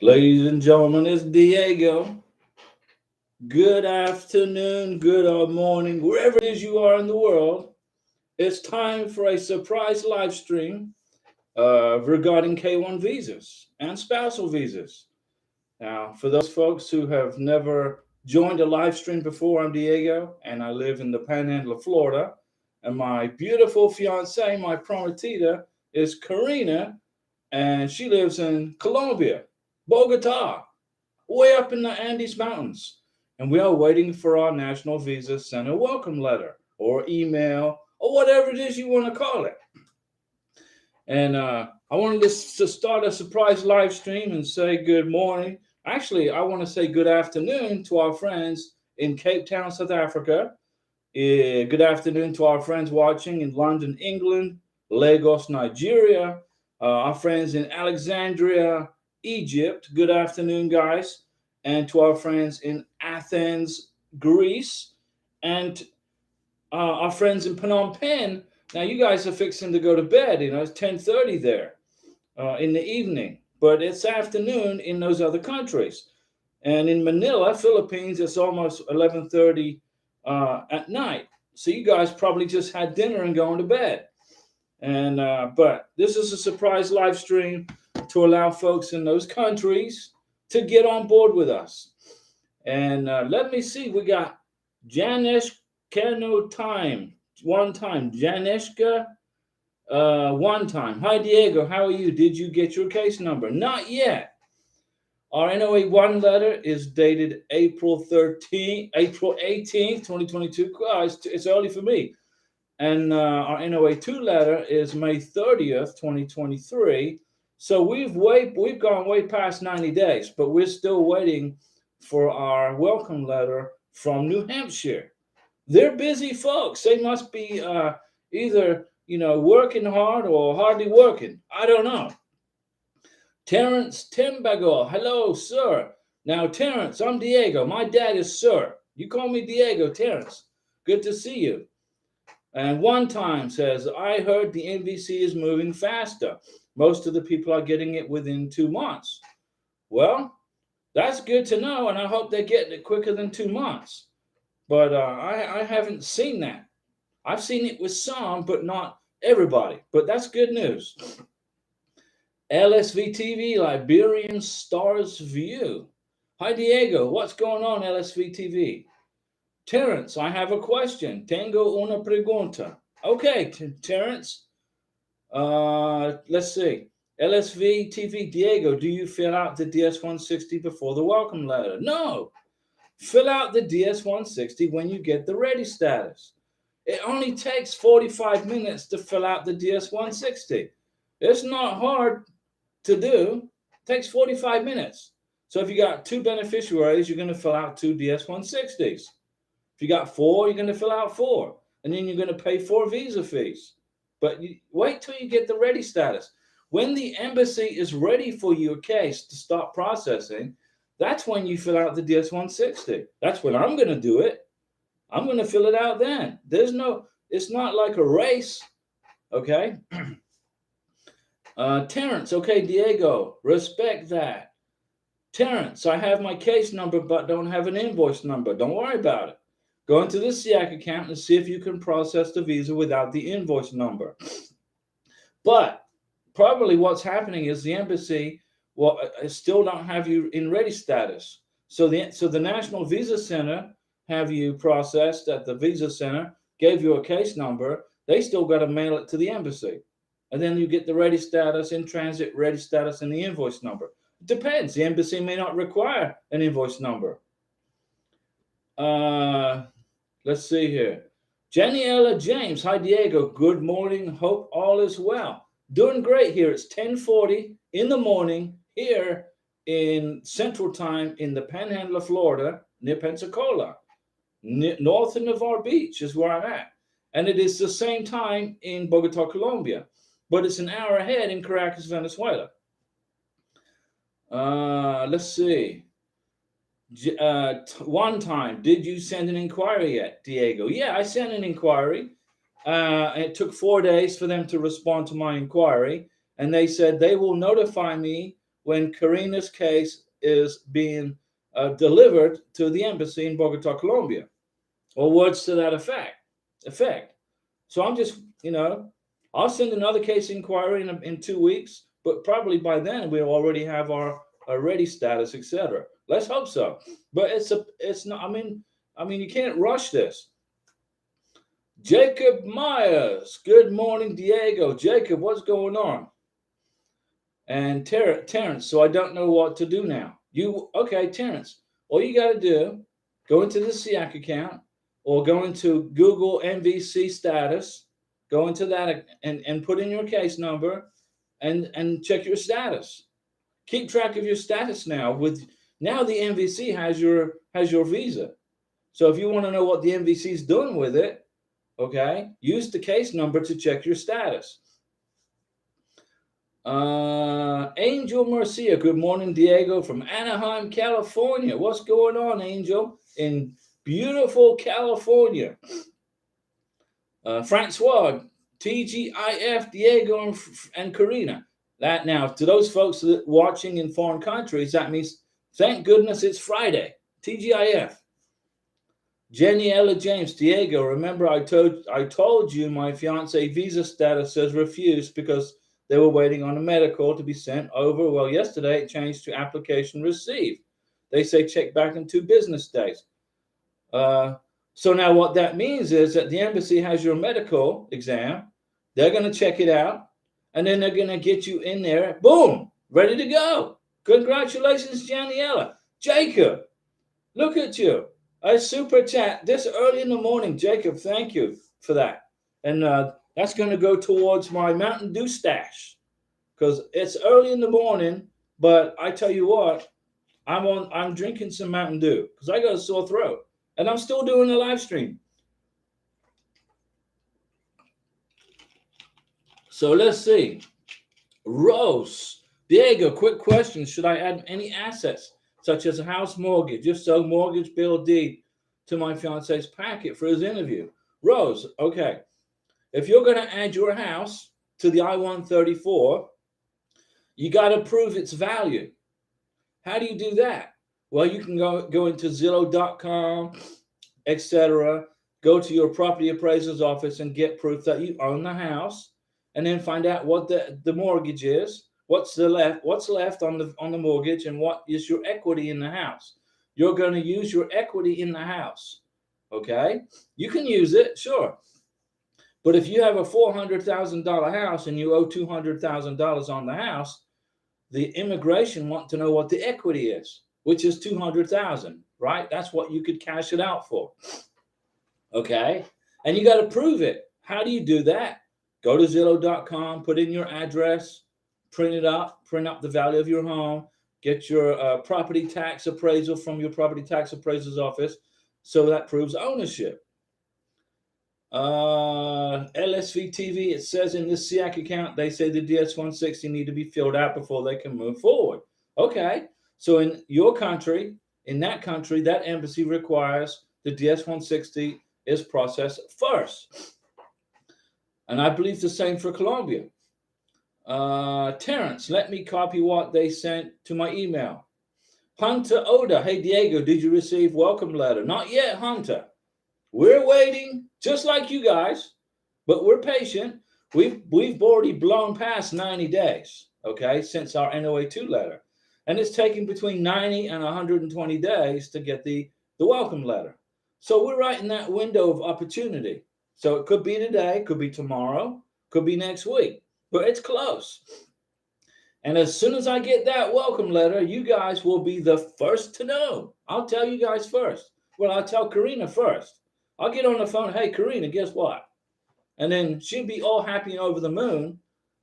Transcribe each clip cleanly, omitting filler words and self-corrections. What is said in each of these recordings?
Ladies and gentlemen, it's Diego. Good afternoon, good morning, wherever it is you are in the world. It's time for a surprise live stream regarding K1 visas and spousal visas. Now, for those folks who have never joined a live stream before, I'm Diego, and I live in the Panhandle of Florida. And my beautiful fiance, my prometida, is Karina, and she lives in Colombia, Bogota, way up in the Andes Mountains. And we are waiting for our National Visa Center welcome letter or email or whatever it is you want to call it. And I wanted to start a surprise live stream and say good morning. Actually, I want to say good afternoon to our friends in Cape Town, South Africa. Good afternoon to our friends watching in London, England, Lagos, Nigeria, our friends in Alexandria, Egypt. Good afternoon, guys. And to our friends in Athens, Greece, and our friends in Phnom Penh. Now, you guys are fixing to go to bed. It's 10:30 there in the evening, but it's afternoon in those other countries. And in Manila, Philippines, it's almost 11:30 at night. So you guys probably just had dinner and going to bed. And but this is a surprise live stream to allow folks in those countries to get on board with us. And let me see, we got Janesh Kano time, one time. Janeshka, one time. Hi, Diego. How are you? Did you get your case number? Not yet. Our NOA 1 letter is dated April 18th, 2022. It's early for me. And our NOA 2 letter is May 30th, 2023. So we've gone way past 90 days, but we're still waiting for our welcome letter from New Hampshire. They're busy folks. They must be either working hard or hardly working. I don't know. Terrence Timbago, hello, sir. Now, Terrence, I'm Diego. My dad is Sir. You call me Diego, Terrence. Good to see you. And one time says, I heard the NVC is moving faster. Most of the people are getting it within 2 months. Well, that's good to know, and I hope they're getting it quicker than 2 months. But I haven't seen that. I've seen it with some, but not everybody. But that's good news. LSV TV, Liberian Stars View. Hi, Diego. What's going on, LSV TV? Terrence, I have a question. Tengo una pregunta. Okay, Terrence. Let's see. LSV TV, Diego, do you fill out the DS-160 before the welcome letter? No. Fill out the DS-160 when you get the ready status. It only takes 45 minutes to fill out the DS-160. It's not hard to do. It takes 45 minutes. So if you got two beneficiaries, you're going to fill out two DS-160s. If you got four, you're going to fill out four. And then you're going to pay 4 visa fees. But wait till you get the ready status. When the embassy is ready for your case to start processing, that's when you fill out the DS-160. That's when I'm going to do it. I'm going to fill it out then. It's not like a race. Okay? Terrence, okay, Diego, respect that. Terrence, I have my case number but don't have an invoice number. Don't worry about it. Go into the SIAC account and see if you can process the visa without the invoice number. But probably what's happening is the embassy still don't have you in ready status. So the National Visa Center have you processed at the Visa Center, gave you a case number. They still got to mail it to the embassy. And then you get the ready status, in transit ready status, and the invoice number. It depends. The embassy may not require an invoice number. Let's see here. Janiela James, hi Diego. Good morning. Hope all is well. Doing great here. It's 10:40 in the morning here in Central Time in the Panhandle of Florida, near Pensacola. North of Navarre Beach is where I'm at. And it is the same time in Bogota, Colombia. But it's an hour ahead in Caracas, Venezuela. Let's see. One time, did you send an inquiry yet, Diego? Yeah, I sent an inquiry. It took 4 days for them to respond to my inquiry, and they said they will notify me when Karina's case is being delivered to the embassy in Bogota, Colombia, or words to that effect. So I'm just, I'll send another case inquiry in 2 weeks, but probably by then we'll already have our ready status, etc. Let's hope so. But it's not. I mean, you can't rush this. Jacob Myers, good morning, Diego. Jacob, what's going on? And Terrence, so I don't know what to do now. Okay, Terrence, all you got to do, go into the SIAC account or go into Google MVC status, go into that and put in your case number and check your status. Keep track of your status now. Now the MVC has your visa. So if you want to know what the MVC is doing with it, okay, use the case number to check your status. Angel Marcia, good morning, Diego, from Anaheim, California. What's going on, Angel, in beautiful California? Francois, TGIF, Diego, and Karina. That now, to those folks that watching in foreign countries, that means thank goodness it's Friday. TGIF. Jenny Ella James, Diego, remember I told you my fiance visa status says refused because they were waiting on a medical to be sent over. Well, yesterday it changed to application received. They say check back in 2 business days. So now what that means is that the embassy has your medical exam. They're going to check it out. And then they're going to get you in there. Boom, ready to go. Congratulations, Janiela. Jacob, look at you. A super chat this early in the morning. Jacob, thank you for that. And that's going to go towards my Mountain Dew stash because it's early in the morning. But I tell you what, I'm drinking some Mountain Dew because I got a sore throat, and I'm still doing a live stream. So let's see. Rose, Diego, quick question: should I add any assets such as a house mortgage? If so, mortgage bill deed to my fiance's packet for his interview. Rose, okay. If you're going to add your house to the I-134, you got to prove its value. How do you do that? Well, you can go into Zillow.com, etc. Go to your property appraiser's office and get proof that you own the house, and then find out what the mortgage is, what's left on the mortgage, and what is your equity in the house. You're going to use your equity in the house. Okay? You can use it, sure. But if you have a $400,000 house and you owe $200,000 on the house, the immigration want to know what the equity is, which is $200,000, right? That's what you could cash it out for. Okay? And you got to prove it. How do you do that? Go to Zillow.com, put in your address, print up the value of your home, get your property tax appraisal from your property tax appraiser's office, so that proves ownership. LSV TV, it says in this SIAC account, they say the DS-160 need to be filled out before they can move forward. Okay, so in your country, that embassy requires the DS-160 is processed first. And I believe the same for Colombia. Terrence, let me copy what they sent to my email. Hunter Oda, hey Diego, did you receive welcome letter? Not yet, Hunter. We're waiting, just like you guys, but we're patient. We've already blown past 90 days, okay, since our NOA2 letter. And it's taking between 90 and 120 days to get the welcome letter. So we're right in that window of opportunity. So it could be today, could be tomorrow, could be next week, but it's close. And as soon as I get that welcome letter, you guys will be the first to know. I'll tell you guys first. Well, I'll tell Karina first. I'll get on the phone, hey, Karina, guess what? And then she'll be all happy and over the moon.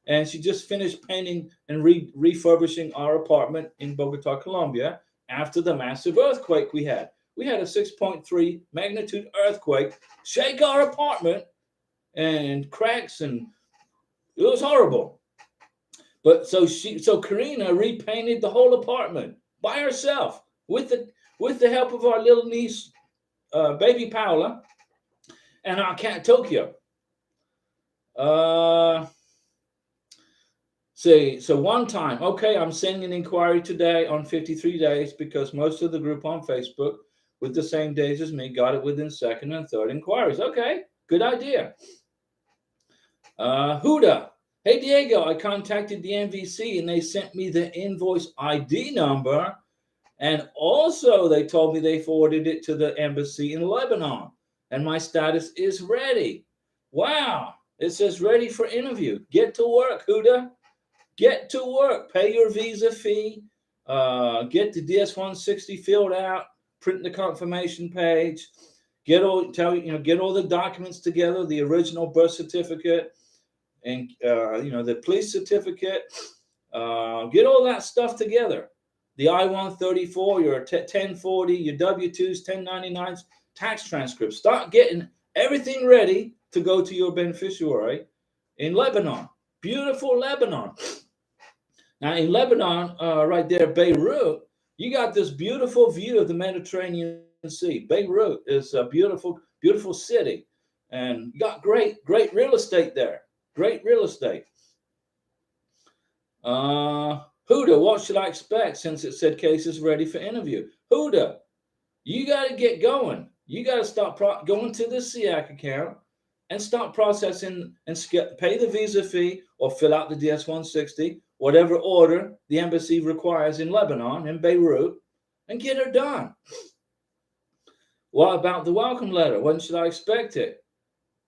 And she just finished painting and refurbishing our apartment in Bogota, Colombia, after the massive earthquake we had. We had a 6.3 magnitude earthquake shake our apartment and cracks, and it was horrible. But so Karina repainted the whole apartment by herself with the help of our little niece, baby Paula, and our cat Tokyo. See, so one time, okay, I'm sending an inquiry today on 53 days because most of the group on Facebook with the same days as me got it within second and third inquiries. Okay, good idea. Huda, hey Diego, I contacted the MVC and they sent me the invoice ID number, and also they told me they forwarded it to the embassy in Lebanon, and my status is ready. Wow, it says ready for interview. Get to work, Huda. Get to work. Pay your visa fee. Get the DS-160 filled out. Print the confirmation page. Get all the documents together. The original birth certificate and the police certificate. Get all that stuff together. The I-134, your 1040, your W-2s, 1099s, tax transcripts. Start getting everything ready to go to your beneficiary in Lebanon. Beautiful Lebanon. Now in Lebanon, right there, Beirut, you got this beautiful view of the Mediterranean Sea. Beirut is a beautiful, beautiful city, and you got great real estate there. Great real estate. Huda, what should I expect since it said cases ready for interview? Huda, you got to get going. You got to start going to the SEAC account and start processing and pay the visa fee or fill out the DS-160, whatever order the embassy requires in Lebanon, in Beirut, and get her done. What about the welcome letter? When should I expect it?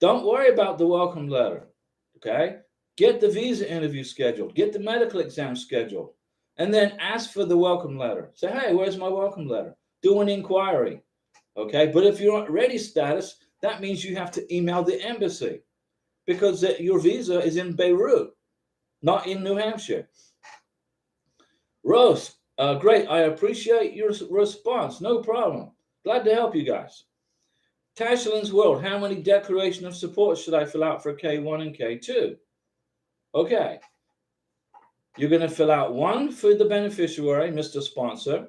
Don't worry about the welcome letter, okay? Get the visa interview scheduled. Get the medical exam scheduled. And then ask for the welcome letter. Say, hey, where's my welcome letter? Do an inquiry, okay? But if you're not ready status, that means you have to email the embassy because your visa is in Beirut, not in New Hampshire. Rose, great. I appreciate your response. No problem. Glad to help you guys. Tashlin's World, how many declaration of support should I fill out for K1 and K2? Okay. You're going to fill out one for the beneficiary, Mr. Sponsor,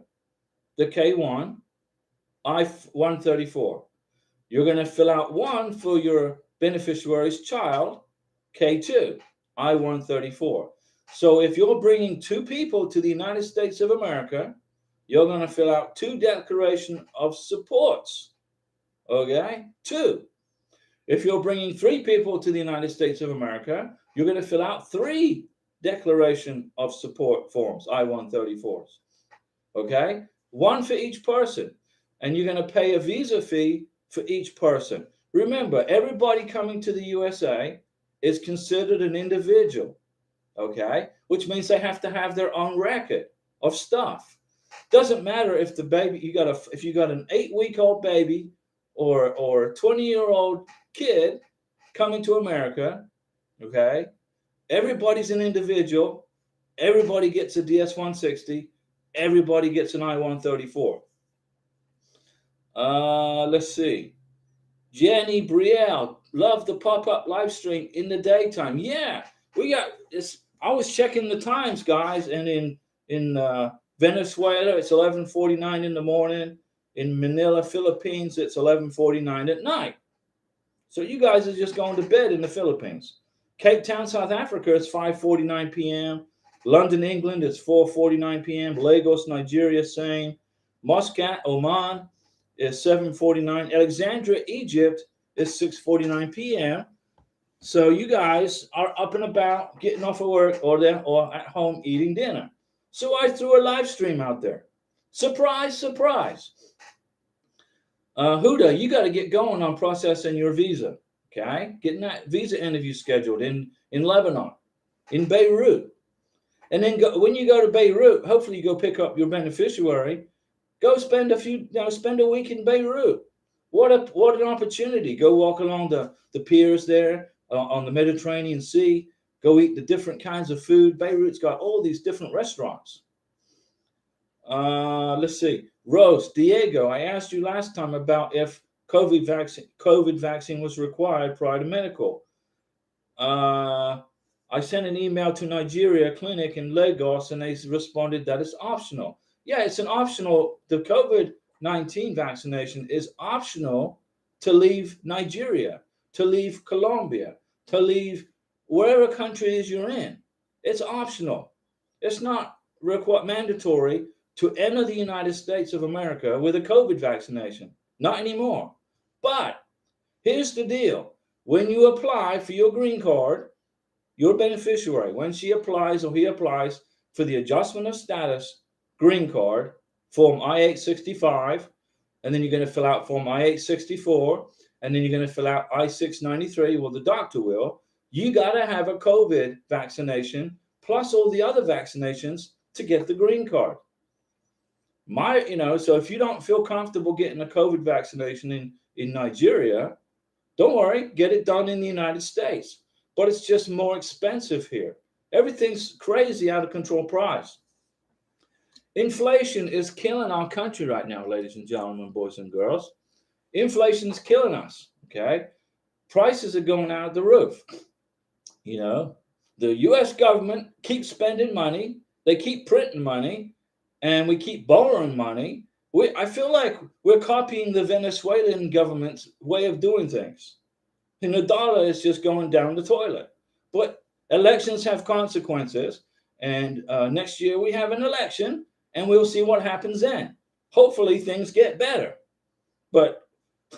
the K1, I-134. You're going to fill out one for your beneficiary's child, K2, I-134. So if you're bringing two people to the United States of America, you're going to fill out two declaration of supports. Okay? Two. If you're bringing three people to the United States of America, you're going to fill out three declaration of support forms, I-134s. Okay? One for each person. And you're going to pay a visa fee for each person. Remember, everybody coming to the USA is considered an individual. Okay? Which means they have to have their own record of stuff. Doesn't matter if the baby, if you got an 8-week-old baby or a 20-year-old kid coming to America, okay? Everybody's an individual. Everybody gets a DS-160. Everybody gets an I-134. Let's see. Jenny Brielle, love the pop-up live stream in the daytime. Yeah, we got this. I was checking the times, guys, and in Venezuela, it's 11:49 in the morning. In Manila, Philippines, it's 11:49 at night. So you guys are just going to bed in the Philippines. Cape Town, South Africa, it's 5:49 p.m. London, England, it's 4:49 p.m. Lagos, Nigeria, same. Muscat, Oman, is 7:49. Alexandria, Egypt, is 6:49 p.m. So you guys are up and about, getting off of work or at home eating dinner. So I threw a live stream out there. Surprise, surprise. Huda, you got to get going on processing your visa, okay? Getting that visa interview scheduled in Lebanon, in Beirut. And then when you go to Beirut, hopefully you go pick up your beneficiary. Go spend spend a week in Beirut. What an opportunity. Go walk along the piers there on the Mediterranean Sea. Go eat the different kinds of food. Beirut's got all these different restaurants. Let's see. Rose, Diego, I asked you last time about if COVID vaccine was required prior to medical. I sent an email to Nigeria clinic in Lagos, and they responded that it's optional. Yeah, it's an optional. The COVID-19 vaccination is optional to leave Nigeria, to leave Colombia, to leave wherever country is you're in. It's optional. It's not mandatory to enter the United States of America with a COVID vaccination. Not anymore. But here's the deal. When you apply for your green card, your beneficiary, when she applies or he applies for the adjustment of status green card, form I-865, and then you're going to fill out form I-864, and then you're going to fill out I-693, well, the doctor will. You got to have a COVID vaccination plus all the other vaccinations to get the green card. So if you don't feel comfortable getting a COVID vaccination in Nigeria, don't worry, get it done in the United States. But it's just more expensive here. Everything's crazy out of control price. Inflation is killing our country right now, ladies and gentlemen, boys and girls. Inflation is killing us, okay? Prices are going out of the roof. The U.S. government keeps spending money. They keep printing money, and we keep borrowing money. I feel like we're copying the Venezuelan government's way of doing things. And the dollar is just going down the toilet. But elections have consequences. And next year we have an election, and we'll see what happens then. Hopefully things get better. But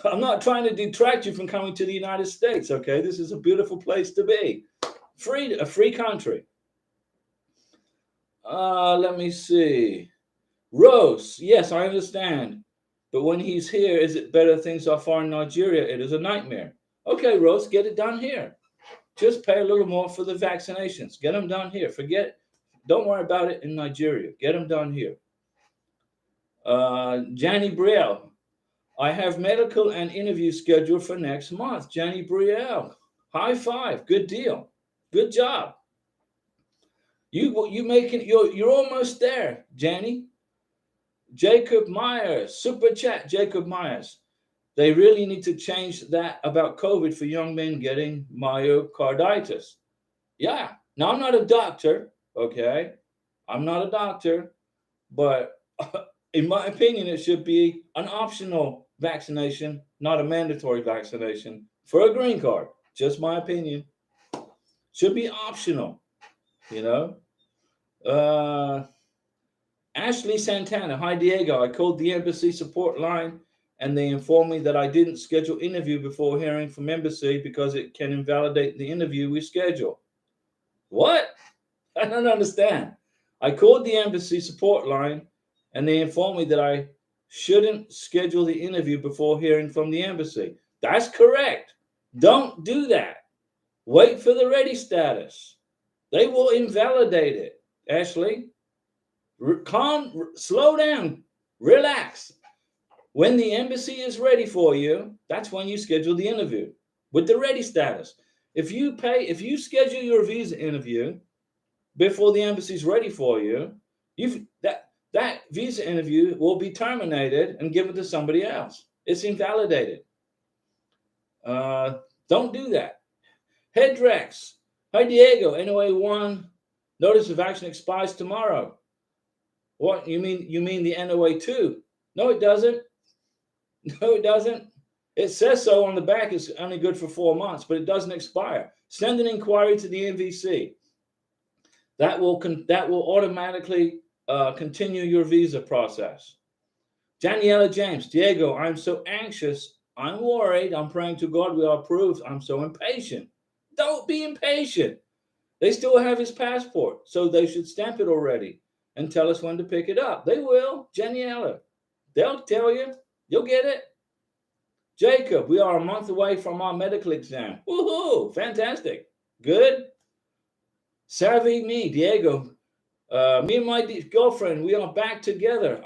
I'm not trying to detract you from coming to the United States, okay? This is a beautiful place to be. A free country. Let me see. Rose, yes, I understand. But when he's here, is it better things are far in Nigeria? It is a nightmare. Okay, Rose, get it done here. Just pay a little more for the vaccinations. Get them done here. Don't worry about it in Nigeria. Get them done here. Janny Brielle, I have medical and interview scheduled for next month. Janny Brielle, high five. Good deal. Good job. You're almost there, Janny. Jacob Myers, super chat, Jacob Myers. They really need to change that about COVID for young men getting myocarditis. Yeah. Now, I'm not a doctor, okay? I'm not a doctor, but in my opinion, it should be an optional vaccination, not a mandatory vaccination for a green card. Just my opinion. Should be optional, Ashley Santana, hi Diego. I called the embassy support line and they informed me that I didn't schedule interview before hearing from embassy because it can invalidate the interview we schedule. What? I don't understand. I called the embassy support line and they informed me that I shouldn't schedule the interview before hearing from the embassy. That's correct. Don't do that. Wait for the ready status. They will invalidate it, Ashley. Slow down, relax. When the embassy is ready for you, that's when you schedule the interview with the ready status. If you schedule your visa interview before the embassy is ready for you, that visa interview will be terminated and given to somebody else. It's invalidated. Don't do that. Headrex, hi Diego. NOA1 notice of action expires tomorrow. What you mean? You mean the NOA2? No, it doesn't. No, it doesn't. It says so on the back. It's only good for 4 months, but it doesn't expire. Send an inquiry to the NVC. That will automatically continue your visa process. Daniela James, Diego, I'm so anxious. I'm worried. I'm praying to God we are approved. I'm so impatient. Don't be impatient. They still have his passport, so they should stamp it already and tell us when to pick it up. They will. Daniela, they'll tell you. You'll get it. Jacob, we are a month away from our medical exam. Woohoo! Fantastic. Good. Savvy me, Diego. Me and my girlfriend, we are back together.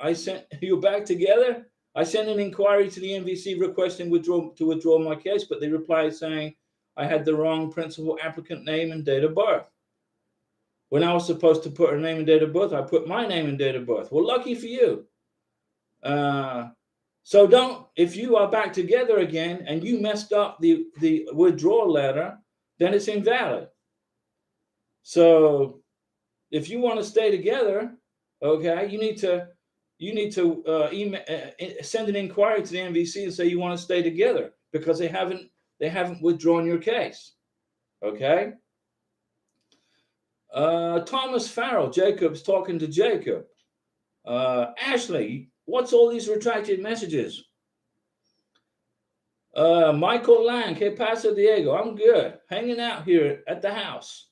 You back together? I sent an inquiry to the NVC requesting to withdraw my case, but they replied saying I had the wrong principal applicant name and date of birth. When I was supposed to put her name and date of birth, I put my name and date of birth. Well, lucky for you. So if you are back together again and you messed up the withdrawal letter, then it's invalid. So if you want to stay together, okay, you need to send an inquiry to the NVC and say you want to stay together because they haven't withdrawn your case. Okay. Thomas Farrell, Jacob's talking to Jacob. Ashley, what's all these retracted messages? Michael Lang, hey, Pastor Diego, I'm good. Hanging out here at the house.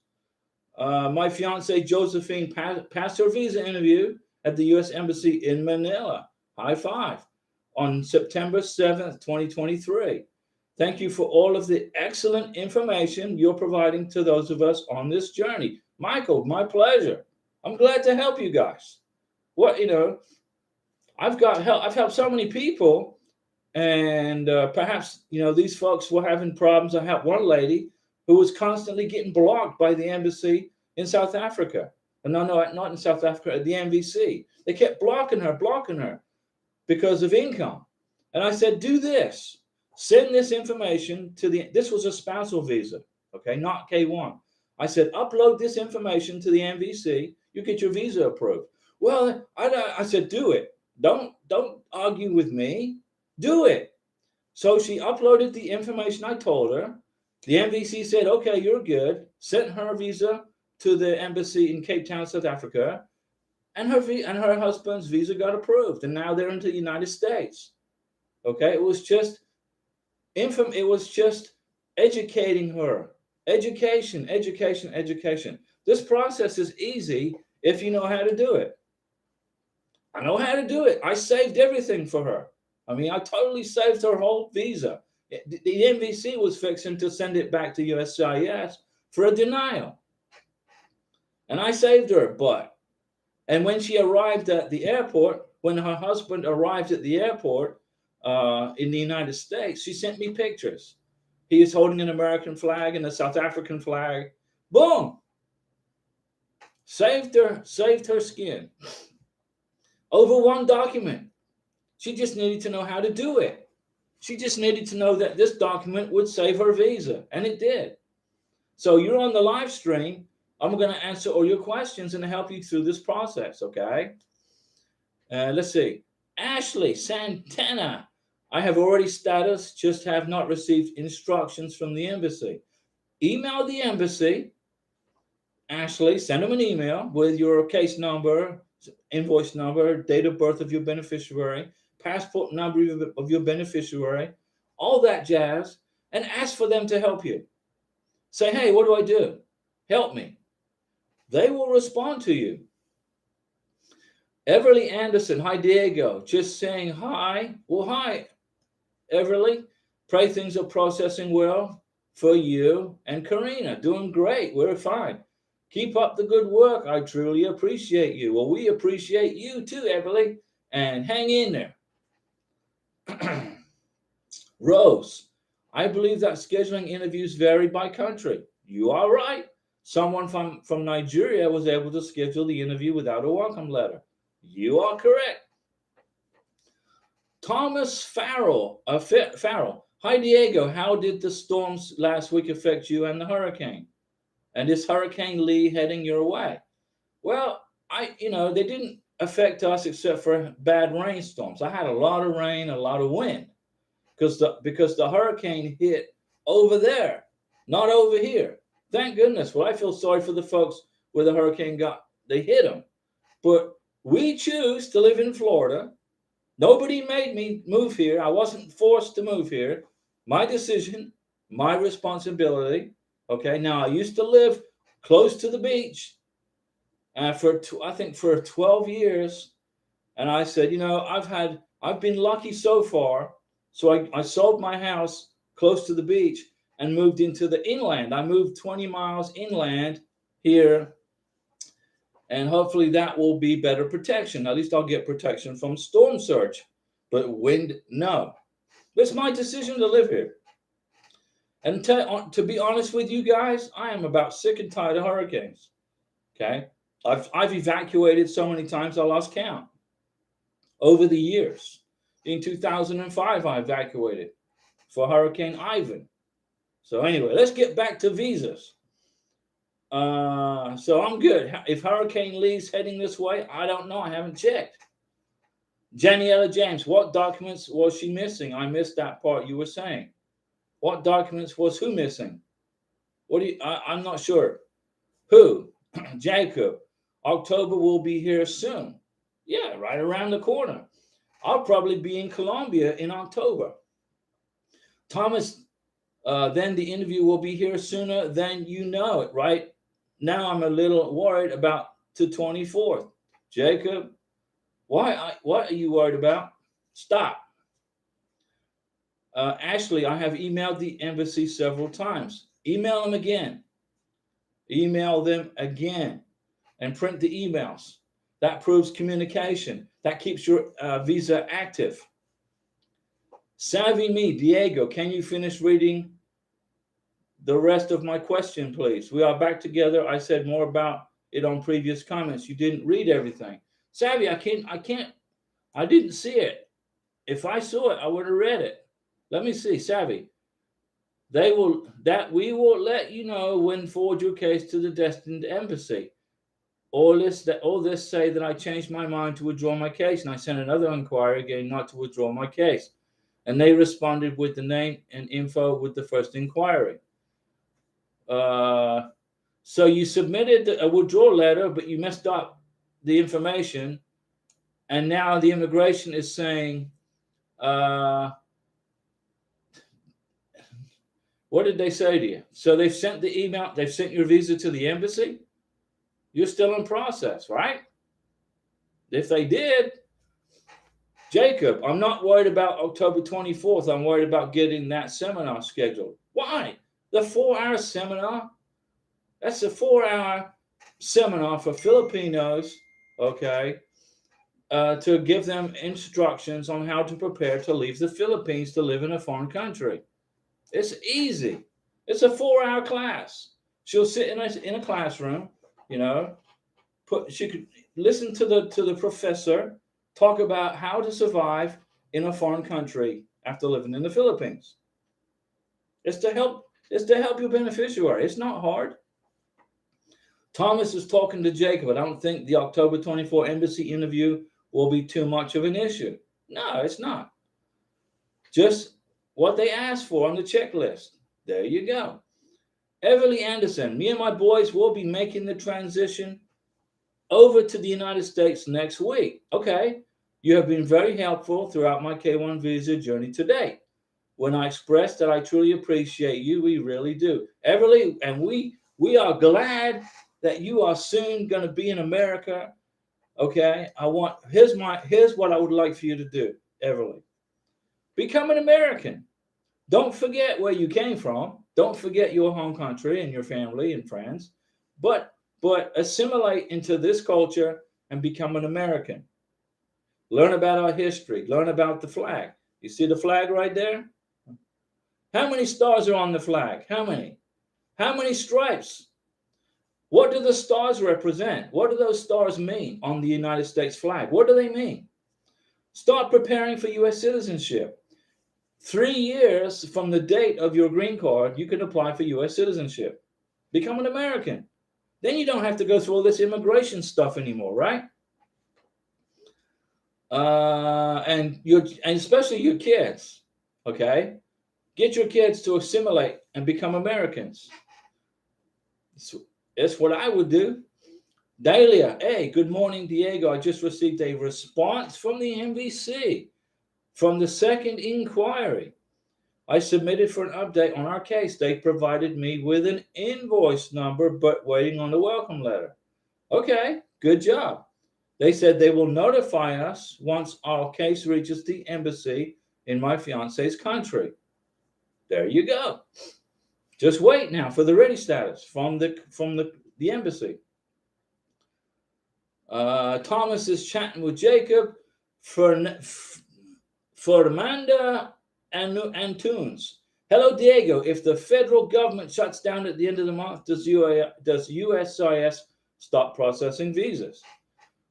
My fiance Josephine passed her visa interview at the U.S. Embassy in Manila. High five. On September 7th, 2023. Thank you for all of the excellent information you're providing to those of us on this journey. Michael, my pleasure. I'm glad to help you guys. I've got help. I've helped so many people, and perhaps these folks were having problems. I helped one lady who was constantly getting blocked by the embassy in South Africa. No, not in South Africa, at the MVC. They kept blocking her because of income. And I said, do this. Send this information to this was a spousal visa, okay, not K1. I said, upload this information to the MVC. You get your visa approved. Well, I said, do it. Don't argue with me. Do it. So she uploaded the information I told her. The MVC said, okay, you're good. Sent her visa to the embassy in Cape Town, South Africa. And her husband's visa got approved. And now they're into the United States. Okay, it was just educating her. Education. This process is easy if you know how to do it. I know how to do it. I saved everything for her. I mean, I totally saved her whole visa. The MVC was fixing to send it back to USCIS for a denial. And I saved her butt. And when she arrived at the airport, when her husband arrived at the airport in the United States, she sent me pictures. He is holding an American flag and a South African flag. Boom! Saved her skin. Over one document. She just needed to know how to do it. She just needed to know that this document would save her visa, and it did. So you're on the live stream. I'm going to answer all your questions and help you through this process, okay? Let's see. Ashley Santana. I have already status, just have not received instructions from the embassy. Email the embassy. Ashley, send them an email with your case number, invoice number, date of birth of your beneficiary, passport number of your beneficiary, all that jazz, and ask for them to help you. Say, hey, what do I do? Help me. They will respond to you. Everly Anderson, hi, Diego. Just saying hi. Well, hi, Everly. Pray things are processing well for you and Karina. Doing great. We're fine. Keep up the good work. I truly appreciate you. Well, we appreciate you too, Everly. And hang in there. Rose, I believe that scheduling interviews vary by country. You are right. Someone from Nigeria was able to schedule the interview without a welcome letter. You are correct. Thomas Farrell. Hi, Diego. How did the storms last week affect you and the hurricane? And is Hurricane Lee heading your way? Well, they didn't affect us except for bad rainstorms. I had a lot of rain, a lot of wind, because the hurricane hit over there, not over here. Thank goodness. Well, I feel sorry for the folks where the hurricane they hit them. But we choose to live in Florida. Nobody made me move here. I wasn't forced to move here. My decision, my responsibility. Okay, now I used to live close to the beach for 12 years. And I said, I've been lucky so far. So I sold my house close to the beach and moved into the inland. I moved 20 miles inland here. And hopefully that will be better protection. At least I'll get protection from storm surge. But wind, no. It's my decision to live here. And to be honest with you guys, I am about sick and tired of hurricanes. Okay? I've evacuated so many times I lost count over the years. In 2005, I evacuated for Hurricane Ivan. So anyway, let's get back to visas. So I'm good. If Hurricane Lee's heading this way, I don't know. I haven't checked. Janiela James, what documents was she missing? I missed that part you were saying. What documents was who missing? I'm not sure. Who? Jacob, October will be here soon. Yeah, right around the corner. I'll probably be in Colombia in October. Thomas, then the interview will be here sooner than you know it, right? Now I'm a little worried about the 24th. Jacob, what are you worried about? Stop. Ashley, I have emailed the embassy several times. Email them again. Email them again and print the emails. That proves communication. That keeps your visa active. Savvy me, Diego, can you finish reading the rest of my question, please? We are back together. I said more about it on previous comments. You didn't read everything. Savvy, I didn't see it. If I saw it, I would have read it. Let me see, Savvy. We will let you know when forward your case to the destined embassy. All this say that I changed my mind to withdraw my case, and I sent another inquiry again not to withdraw my case. And they responded with the name and info with the first inquiry. So you submitted a withdrawal letter, but you messed up the information, and now the immigration is saying, what did they say to you? So they've sent the email, they've sent your visa to the embassy. You're still in process, right? If they did, Jacob, I'm not worried about October 24th. I'm worried about getting that seminar scheduled. Why? The 4-hour seminar? That's a 4-hour seminar for Filipinos, okay, to give them instructions on how to prepare to leave the Philippines to live in a foreign country. It's easy. It's a 4-hour class. She'll sit in a classroom, she could listen to the professor talk about how to survive in a foreign country after living in the Philippines. It's to help your beneficiary. It's not hard. Thomas is talking to Jacob. I don't think the October 24 embassy interview will be too much of an issue. No, it's not. Just what they asked for on the checklist. There you go. Everly Anderson, me and my boys will be making the transition over to the United States next week. Okay, you have been very helpful throughout my K1 visa journey to date. When I express that I truly appreciate you, we really do. Everly, and we are glad that you are soon going to be in America. Okay, here's what I would like for you to do, Everly. Become an American. Don't forget where you came from. Don't forget your home country and your family and friends, but assimilate into this culture and become an American. Learn about our history. Learn about the flag. You see the flag right there? How many stars are on the flag? How many? How many stripes? What do the stars represent? What do those stars mean on the United States flag? What do they mean? Start preparing for U.S. citizenship. 3 years from the date of your green card, you can apply for U.S. citizenship. Become an American. Then you don't have to go through all this immigration stuff anymore, right? And especially your kids, okay? Get your kids to assimilate and become Americans. That's what I would do. Dahlia, hey, good morning, Diego. I just received a response from the MVC from the second inquiry. I submitted for an update on our case. They provided me with an invoice number, but waiting on the welcome letter. Okay, good job. They said they will notify us once our case reaches the embassy in my fiance's country. There you go. Just wait now for the ready status from the embassy. Thomas is chatting with Jacob for Amanda and Tunes. Hello, Diego. If the federal government shuts down at the end of the month, does USCIS stop processing visas?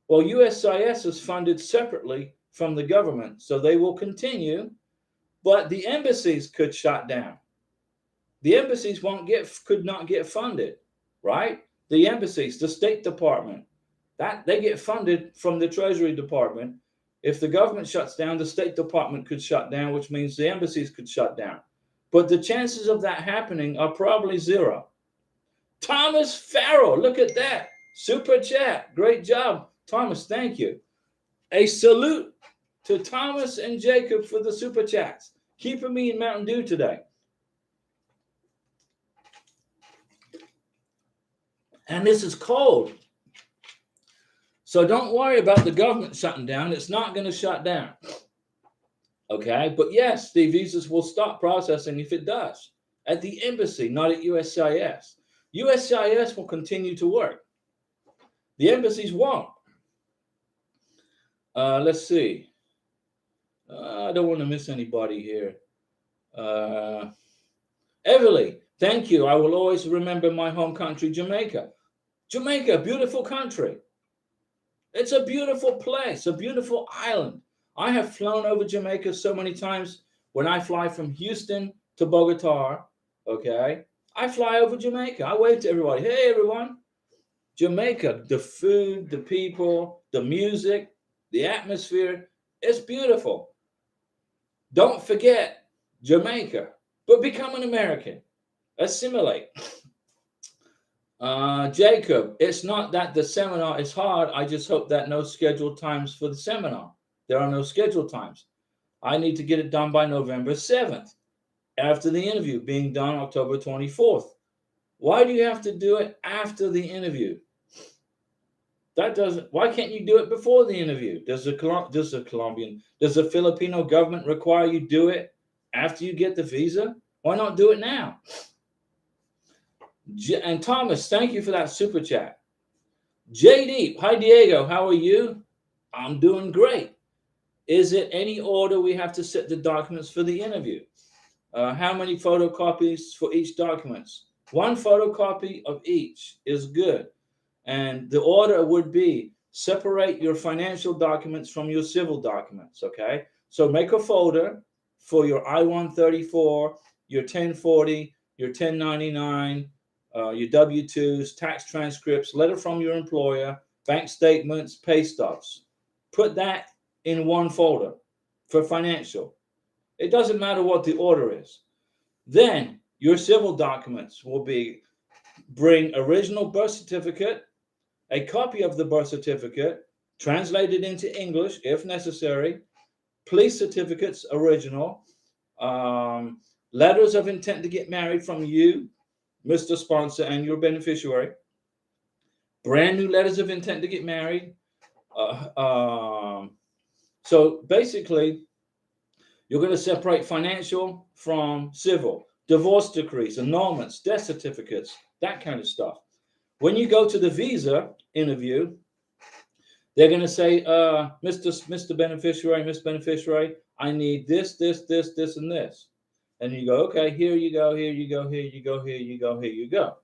Well, USCIS is funded separately from the government, so they will continue, but the embassies could shut down. The embassies could not get funded, right? The embassies, the State Department, that they get funded from the Treasury Department. If the government shuts down, the State Department could shut down, which means the embassies could shut down. But the chances of that happening are probably zero. Thomas Farrell, look at that. Super chat. Great job. Thomas, thank you. A salute to Thomas and Jacob for the super chats. Keeping me in Mountain Dew today. And this is cold. So don't worry about the government shutting down. It's not going to shut down. Okay? But yes, the visas will stop processing if it does. At the embassy, not at USCIS. USCIS will continue to work. The embassies won't. Let's see. I don't want to miss anybody here. Everly, thank you. I will always remember my home country, Jamaica. Jamaica, beautiful country. It's a beautiful place, a beautiful island. I have flown over Jamaica so many times. When I fly from Houston to Bogota, okay, I fly over Jamaica. I wave to everybody. Hey, everyone. Jamaica, the food, the people, the music, the atmosphere, it's beautiful. Don't forget Jamaica, but become an American. Assimilate. Jacob, it's not that the seminar is hard. I just hope that no scheduled times for the seminar. There are no scheduled times. I need to get it done by November 7th, after the interview being done October 24th. Why do you have to do it after the interview? Why can't you do it before the interview? Does the Filipino government require you do it after you get the visa? Why not do it now? And Thomas, thank you for that super chat. JD, hi Diego, how are you? I'm doing great. Is it any order we have to set the documents for the interview? How many photocopies for each document? One photocopy of each is good. And the order would be separate your financial documents from your civil documents, okay? So make a folder for your I-134, your 1040, your 1099, your W-2s, tax transcripts, letter from your employer, bank statements, pay stubs. Put that in one folder for financial. It doesn't matter what the order is. Then your civil documents will be bring original birth certificate, a copy of the birth certificate, translated into English if necessary, police certificates, original, letters of intent to get married from you, Mr. Sponsor, and your beneficiary, brand new letters of intent to get married. So basically, you're going to separate financial from civil, divorce decrees, annulments, death certificates, that kind of stuff. When you go to the visa interview, they're going to say, Mr. Beneficiary, Miss Beneficiary, I need this, this, this, this, and this. And you go, okay, here you go, here you go, here you go, here you go, here you go.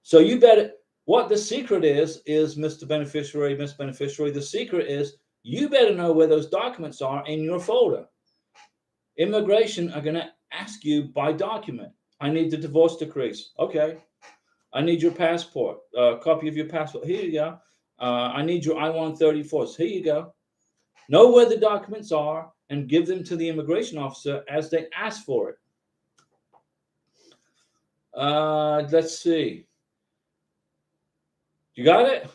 So you better, what the secret is Mr. Beneficiary, Miss Beneficiary, the secret is you better know where those documents are in your folder. Immigration are going to ask you by document. I need the divorce decrees. Okay. I need your passport, copy of your passport. Here you go. I need your I-134s. Here you go. Know where the documents are and give them to the immigration officer as they ask for it. Let's see. You got it?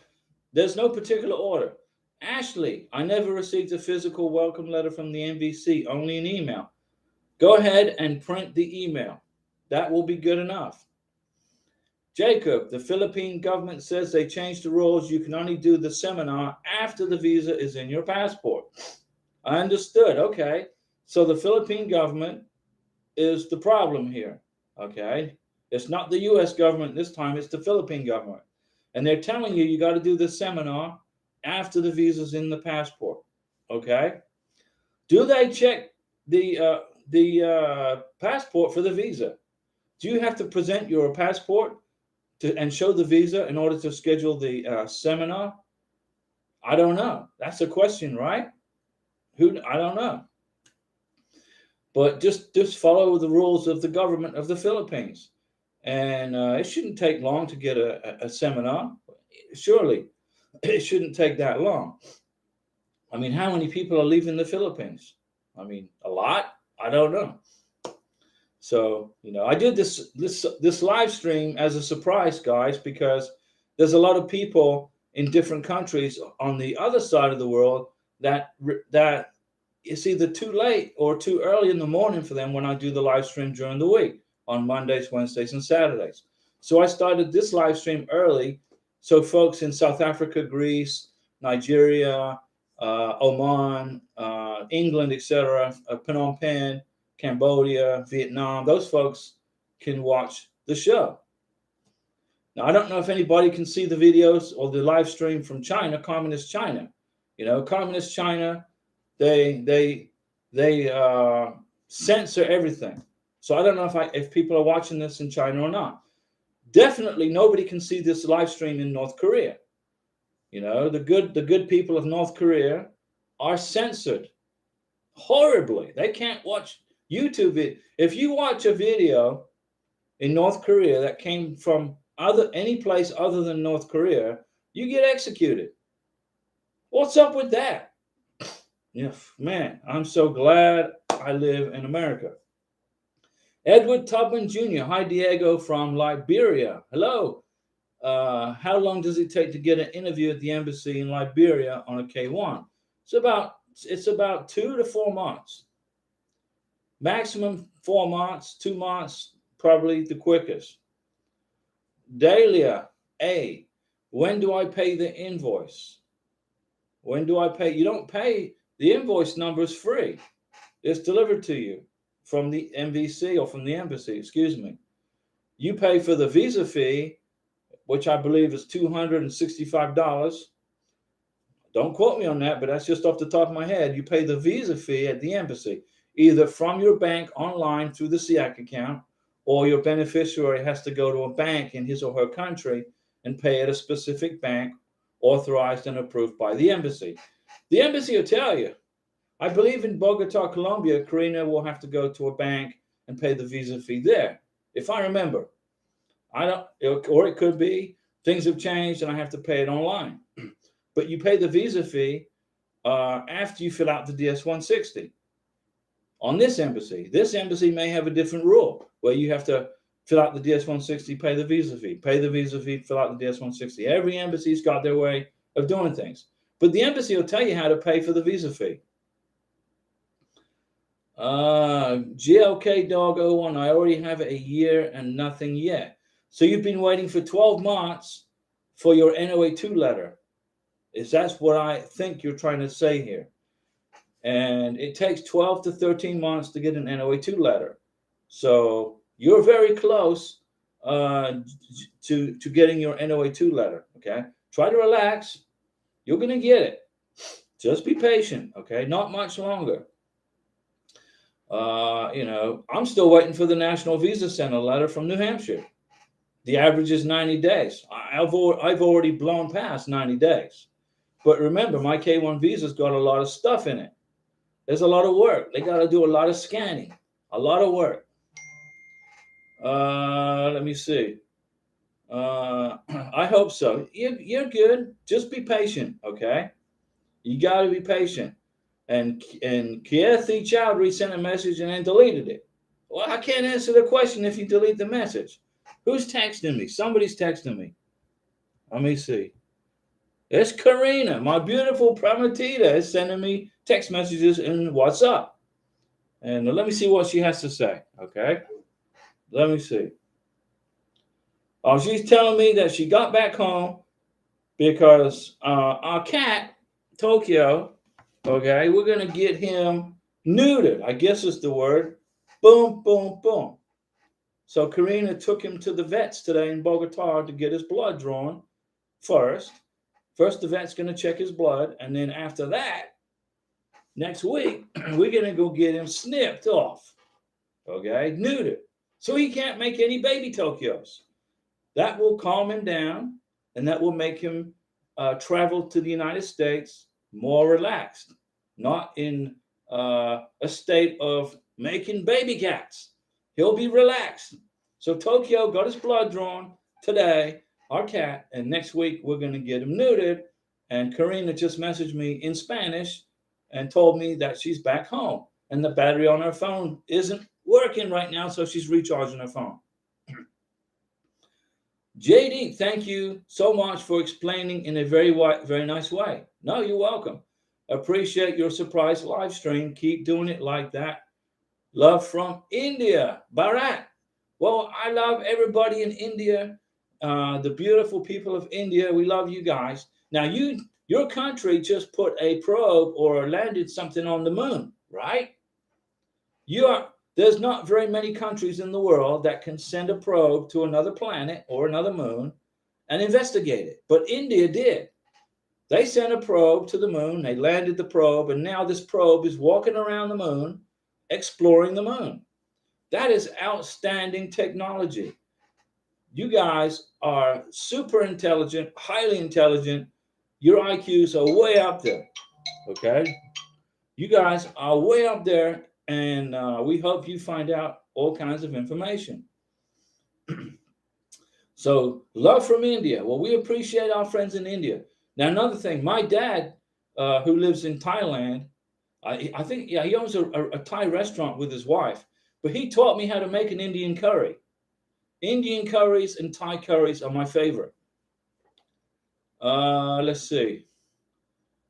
There's no particular order. Ashley, I never received a physical welcome letter from the NVC, only an email. Go ahead and print the email. That will be good enough. Jacob, the Philippine government says they changed the rules. You can only do the seminar after the visa is in your passport. I understood. Okay. So the Philippine government is the problem here. Okay. It's not the U.S. government this time. It's the Philippine government. And they're telling you got to do the seminar after the visa's in the passport. Okay. Do they check the passport for the visa? Do you have to present your passport and show the visa in order to schedule the seminar? I don't know. That's a question, right? I don't know. But just follow the rules of the government of the Philippines. And it shouldn't take long to get a seminar. Surely, it shouldn't take that long. I mean, how many people are leaving the Philippines? I mean, a lot? I don't know. So, I did this live stream as a surprise, guys, because there's a lot of people in different countries on the other side of the world that it's either too late or too early in the morning for them when I do the live stream during the week on Mondays, Wednesdays, and Saturdays. So I started this live stream early so folks in South Africa, Greece, Nigeria, Oman, England, etc., Phnom Penh, Cambodia, Vietnam, those folks can watch the show. Now, I don't know if anybody can see the videos or the live stream from China, communist China. Communist China, they censor everything. So I don't know if people are watching this in China or not. Definitely nobody can see this live stream in North Korea. The good people of North Korea are censored horribly. They can't watch YouTube. If you watch a video in North Korea that came from any place other than North Korea, you get executed. What's up with that? Yeah, man, I'm so glad I live in America. Edward Tubman Jr. Hi, Diego from Liberia. Hello. How long does it take to get an interview at the embassy in Liberia on a K1? It's about 2 to 4 months. Maximum 4 months, 2 months, probably the quickest. Dahlia A. When do I pay the invoice? When do I pay? You don't pay. The invoice number is free. It's delivered to you from the MVC or from the embassy, excuse me. You pay for the visa fee, which I believe is $265. Don't quote me on that, but that's just off the top of my head. You pay the visa fee at the embassy, either from your bank online through the SIAC account, or your beneficiary has to go to a bank in his or her country and pay at a specific bank authorized and approved by the embassy. The embassy will tell you. I believe in Bogota, Colombia, Karina will have to go to a bank and pay the visa fee there, if I remember. Or it could be things have changed and I have to pay it online. But you pay the visa fee after you fill out the DS-160 on this embassy. This embassy may have a different rule where you have to fill out the DS-160, pay the visa fee, fill out the DS-160. Every embassy's got their way of doing things. But the embassy will tell you how to pay for the visa fee. GLK Dog 01, I already have a year and nothing yet. So you've been waiting for 12 months for your NOA2 letter. That's what I think you're trying to say here. And it takes 12 to 13 months to get an NOA2 letter. So you're very close to getting your NOA2 letter, okay? Try to relax. You're going to get it. Just be patient, okay? Not much longer. I'm still waiting for the National Visa Center letter from New Hampshire. The average is 90 days. I've already blown past 90 days. But remember, my K1 visa's got a lot of stuff in it. There's a lot of work. They got to do a lot of scanning, a lot of work. Let me see. I hope so. You're good. Just be patient, okay? You got to be patient. And Keethi Chowdhury sent a message and then deleted it. Well, I can't answer the question if you delete the message. Who's texting me? Somebody's texting me. Let me see. It's Karina, my beautiful Pramatita, is sending me text messages in WhatsApp. And let me see what she has to say, okay? Let me see. Oh, she's telling me that she got back home because our cat, Tokyo, okay, we're going to get him neutered, I guess is the word. Boom, boom, boom. So Karina took him to the vets today in Bogota to get his blood drawn first. First, the vet's going to check his blood. And then after that, next week, we're going to go get him snipped off. Okay, neutered. So he can't make any baby Tokyos. That will calm him down, and that will make him travel to the United States more relaxed, not in a state of making baby cats. He'll be relaxed. So Tokyo got his blood drawn today, our cat, and next week we're going to get him neutered. And Karina just messaged me in Spanish and told me that she's back home and the battery on her phone isn't working right now, so she's recharging her phone. JD, thank you so much for explaining in a very nice way. No, you're welcome. Appreciate your surprise live stream. Keep doing it like that. Love from India, Bharat. Well, I love everybody in India, the beautiful people of India. We love you guys. Now, your country just put a probe or landed something on the moon, right? There's not very many countries in the world that can send a probe to another planet or another moon and investigate it. But India did. They sent a probe to the moon, they landed the probe, and now this probe is walking around the moon, exploring the moon. That is outstanding technology. You guys are super intelligent, highly intelligent. Your IQs are way up there. Okay? You guys are way up there, and we hope you find out all kinds of information. So, love from India. Well, we appreciate our friends in India. Now, another thing, my dad, who lives in Thailand, I think, yeah, he owns a Thai restaurant with his wife, but he taught me how to make an Indian curry. Indian curries and Thai curries are my favorite. Let's see.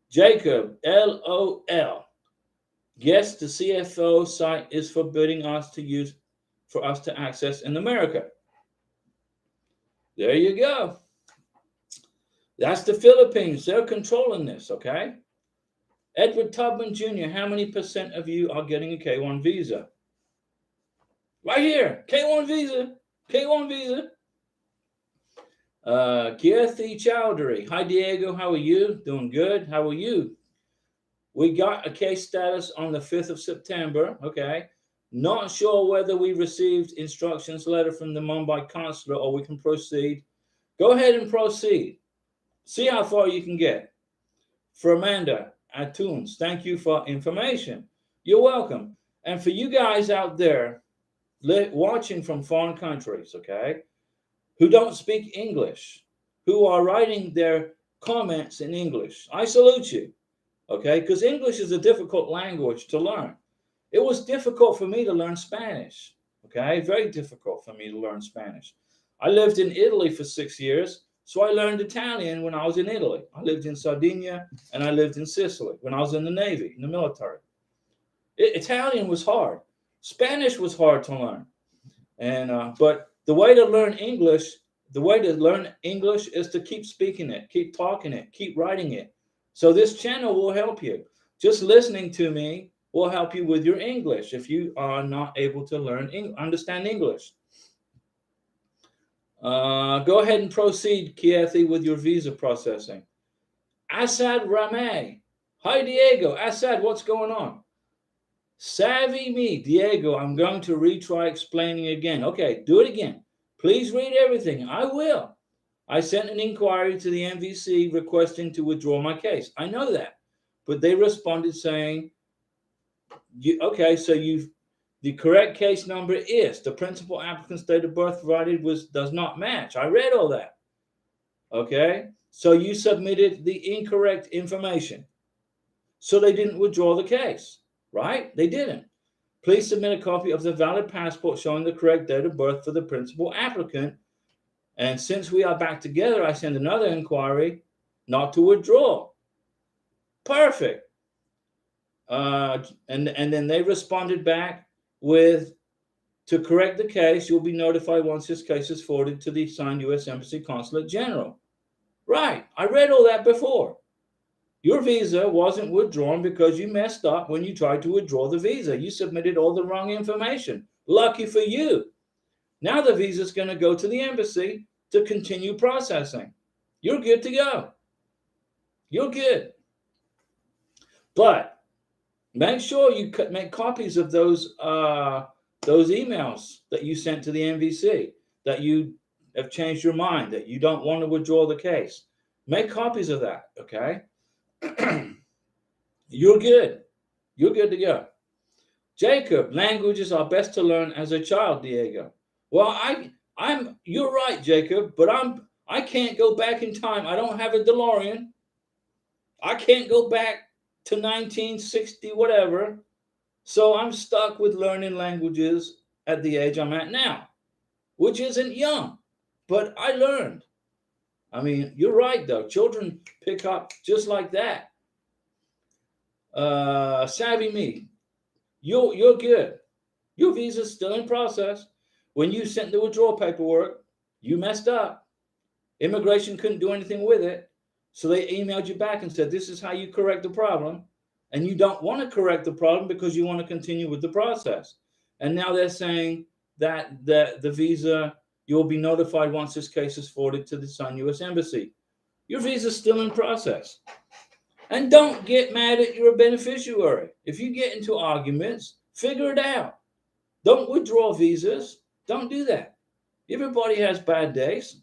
Jacob, LOL. Yes, the CFO site is forbidding us to use for us to access in America. There you go. That's the Philippines. They're controlling this, okay? Edward Tubman Jr., how many percent of you are getting a K1 visa? Right here, K1 visa, K1 visa. Kirthi Chowdhury. Hi, Diego. How are you? Doing good. How are you? We got a case status on the 5th of September. Okay. Not sure whether we received instructions letter from the Mumbai consulate or we can proceed. Go ahead and proceed. See how far you can get. For Amanda Atunes, thank you for information. You're welcome. And for you guys out there watching from foreign countries, okay, who don't speak English, who are writing their comments in English, I salute you, okay, because English is a difficult language to learn. It was difficult for me to learn Spanish, okay, very difficult for me to learn Spanish. I lived in Italy for 6 years, so I learned Italian when I was in Italy. I lived in Sardinia and I lived in Sicily when I was in the Navy, in the military. Italian was hard. Spanish was hard to learn. And but the way to learn English, is to keep speaking it, keep talking it, keep writing it. So this channel will help you. Just listening to me will help you with your English if you are not able to understand English. Go ahead and proceed, Kiathi, with your visa processing. Assad Rameh. Hi, Diego. Assad, what's going on? Savvy me. Diego, I'm going to retry explaining again. Okay, do it again. Please read everything. I will. I sent an inquiry to the MVC requesting to withdraw my case. I know that. But they responded saying, okay, so the correct case number is the principal applicant's date of birth provided does not match. I read all that. Okay, so you submitted the incorrect information. So they didn't withdraw the case, right? They didn't. Please submit a copy of the valid passport showing the correct date of birth for the principal applicant. And since we are back together, I send another inquiry not to withdraw. Perfect. And then they responded back with, to correct the case, you'll be notified once this case is forwarded to the assigned U.S. Embassy Consulate General. Right. I read all that before. Your visa wasn't withdrawn because you messed up when you tried to withdraw the visa. You submitted all the wrong information. Lucky for you. Now the visa is going to go to the embassy to continue processing. You're good to go. You're good. But make sure you make copies of those emails that you sent to the MVC, that you have changed your mind, that you don't want to withdraw the case. Make copies of that, okay? You're good. You're good to go. Jacob, languages are best to learn as a child, Diego. Well, you're right, Jacob, but I can't go back in time. I don't have a DeLorean. I can't go back to 1960, whatever. So I'm stuck with learning languages at the age I'm at now, which isn't young, but I learned. I mean, you're right though. Children pick up just like that. Savvy me, you're good. Your visa's still in process. When you sent the withdrawal paperwork, you messed up. Immigration couldn't do anything with it. So they emailed you back and said, this is how you correct the problem. And you don't want to correct the problem because you want to continue with the process. And now they're saying that the visa, you'll be notified once this case is forwarded to the Sun U.S. Embassy. Your visa's still in process. And don't get mad at your beneficiary. If you get into arguments, figure it out. Don't withdraw visas. Don't do that. Everybody has bad days.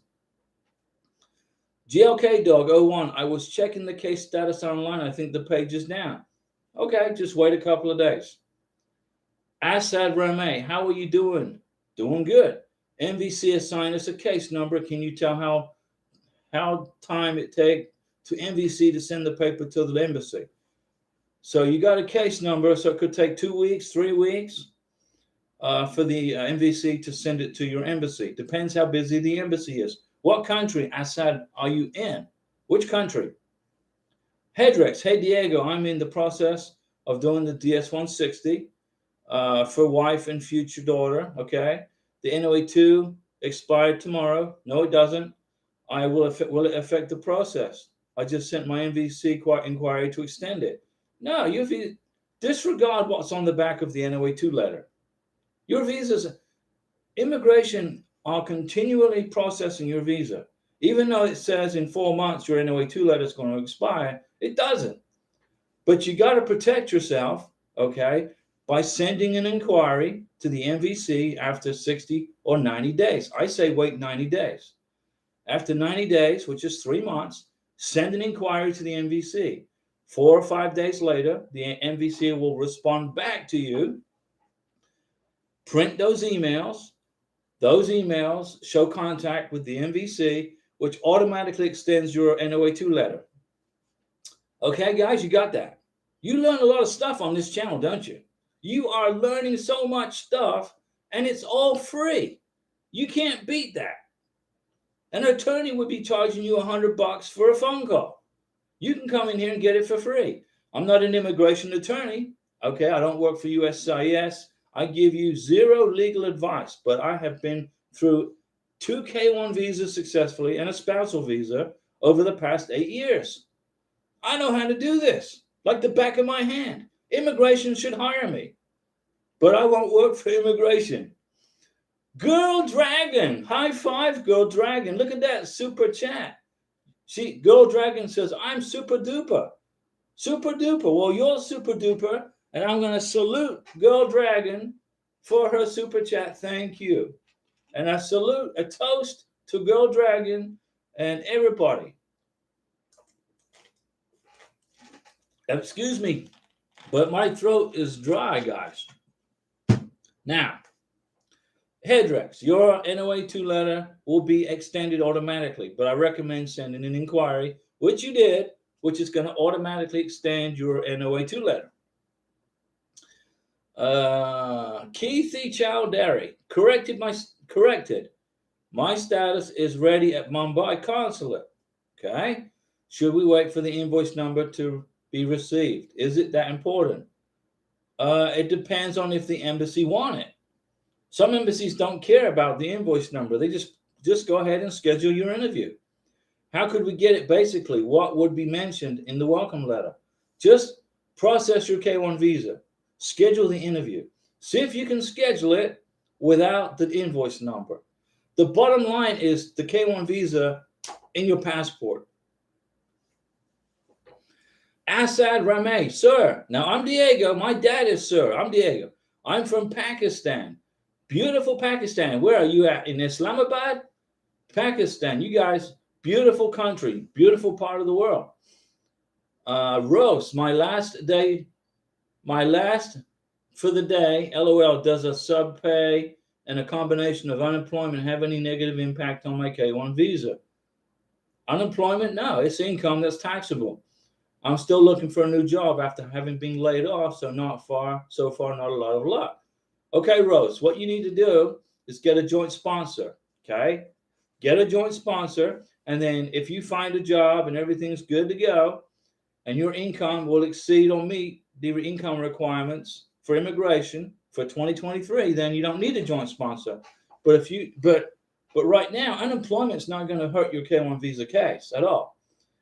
GLK Dog 01, I was checking the case status online. I think the page is down. Okay, just wait a couple of days. Assad Rameh, how are you doing? Doing good. MVC assigned us a case number. Can you tell how time it take to MVC to send the paper to the embassy? So you got a case number, so it could take 2 weeks, 3 weeks for the MVC to send it to your embassy. Depends how busy the embassy is. What country, Assad, are you in? Which country? Hedrex, hey Diego, I'm in the process of doing the DS-160 for wife and future daughter, okay? The NOA-2 expired tomorrow. No, it doesn't. Will it affect the process? I just sent my MVC inquiry to extend it. No, you disregard what's on the back of the NOA-2 letter. Your visas, immigration are continually processing your visa. Even though it says in 4 months your NOA-2 letter is going to expire, it doesn't. But you got to protect yourself, okay, by sending an inquiry to the MVC after 60 or 90 days. I say wait 90 days. After 90 days, which is 3 months, send an inquiry to the MVC. 4 or 5 days later, the MVC will respond back to you. Print those emails. Those emails show contact with the MVC, which automatically extends your NOA-2 letter. Okay, guys, you got that. You learn a lot of stuff on this channel, don't you? You are learning so much stuff, and it's all free. You can't beat that. An attorney would be charging you $100 for a phone call. You can come in here and get it for free. I'm not an immigration attorney. Okay, I don't work for USCIS. I give you zero legal advice, but I have been through 2 K-1 visas successfully and a spousal visa over the past 8 years. I know how to do this like the back of my hand. Immigration should hire me, but I won't work for immigration. Girl Dragon, high five, Girl Dragon. Look at that super chat. Girl Dragon says, I'm super duper. Super duper. Well, you're super duper, and I'm going to salute Girl Dragon for her super chat. Thank you. And I salute a toast to Girl Dragon and everybody. Excuse me, but my throat is dry, guys. Now, Hedrex, your NOA-2 letter will be extended automatically, but I recommend sending an inquiry, which you did, which is going to automatically extend your NOA-2 letter. Keithy Chowdhury, corrected. My status is ready at Mumbai consulate. Okay. Should we wait for the invoice number to be received? Is it that important? It depends on if the embassy want it. Some embassies don't care about the invoice number. They just go ahead and schedule your interview. How could we get it? Basically, what would be mentioned in the welcome letter? Just process your K-1 visa. Schedule the interview. See if you can schedule it without the invoice number. The bottom line is the K-1 visa in your passport. Assad Rameh, sir. Now, I'm Diego. My dad is sir. I'm Diego. I'm from Pakistan. Beautiful Pakistan. Where are you at? In Islamabad? Pakistan. You guys, beautiful country. Beautiful part of the world. Rose, my last for the day, LOL, does a sub pay and a combination of unemployment have any negative impact on my K-1 visa? Unemployment? No, it's income that's taxable. I'm still looking for a new job after having been laid off, so so far, not a lot of luck. Okay, Rose, what you need to do is get a joint sponsor, okay? Get a joint sponsor, and then if you find a job and everything's good to go, and your income will exceed or meet the income requirements for immigration for 2023, then you don't need a joint sponsor. But right now, unemployment's not going to hurt your K1 visa case at all.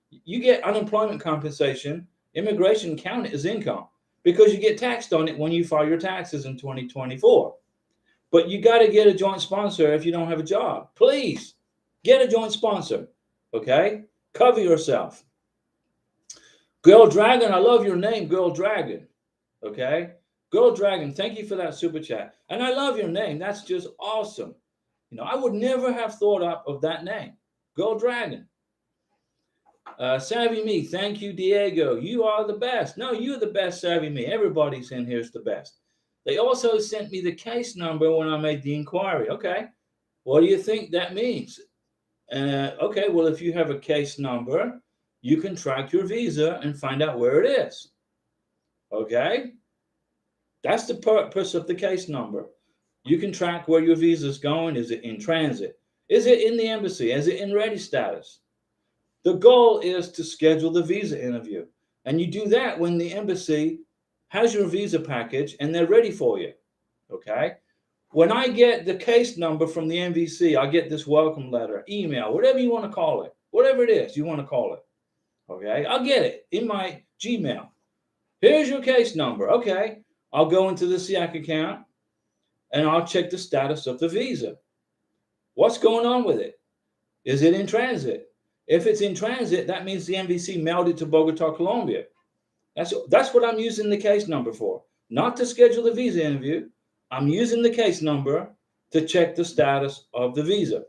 You get unemployment compensation, immigration count it as income because you get taxed on it when you file your taxes in 2024. But you got to get a joint sponsor if you don't have a job. Please get a joint sponsor, okay? Cover yourself. Girl Dragon, I love your name, Girl Dragon, okay? Girl Dragon, thank you for that super chat. And I love your name. That's just awesome. You know, I would never have thought up of that name, Girl Dragon. Savvy Me, thank you, Diego. You are the best. No, you're the best, Savvy Me. Everybody's in here is the best. They also sent me the case number when I made the inquiry. Okay, what do you think that means? Okay, well, if you have a case number, you can track your visa and find out where it is. Okay, that's the purpose of the case number. You can track where your visa is going. Is it in transit? Is it in the embassy? Is it in ready status? The goal is to schedule the visa interview. And you do that when the embassy has your visa package and they're ready for you. Okay? When I get the case number from the MVC, I get this welcome letter, email, whatever you want to call it, whatever it is you want to call it. Okay? I'll get it in my Gmail. Here's your case number. Okay. I'll go into the SIAC account and I'll check the status of the visa. What's going on with it? Is it in transit? If it's in transit, that means the MVC mailed it to Bogota, Colombia. That's what I'm using the case number for. Not to schedule the visa interview. I'm using the case number to check the status of the visa.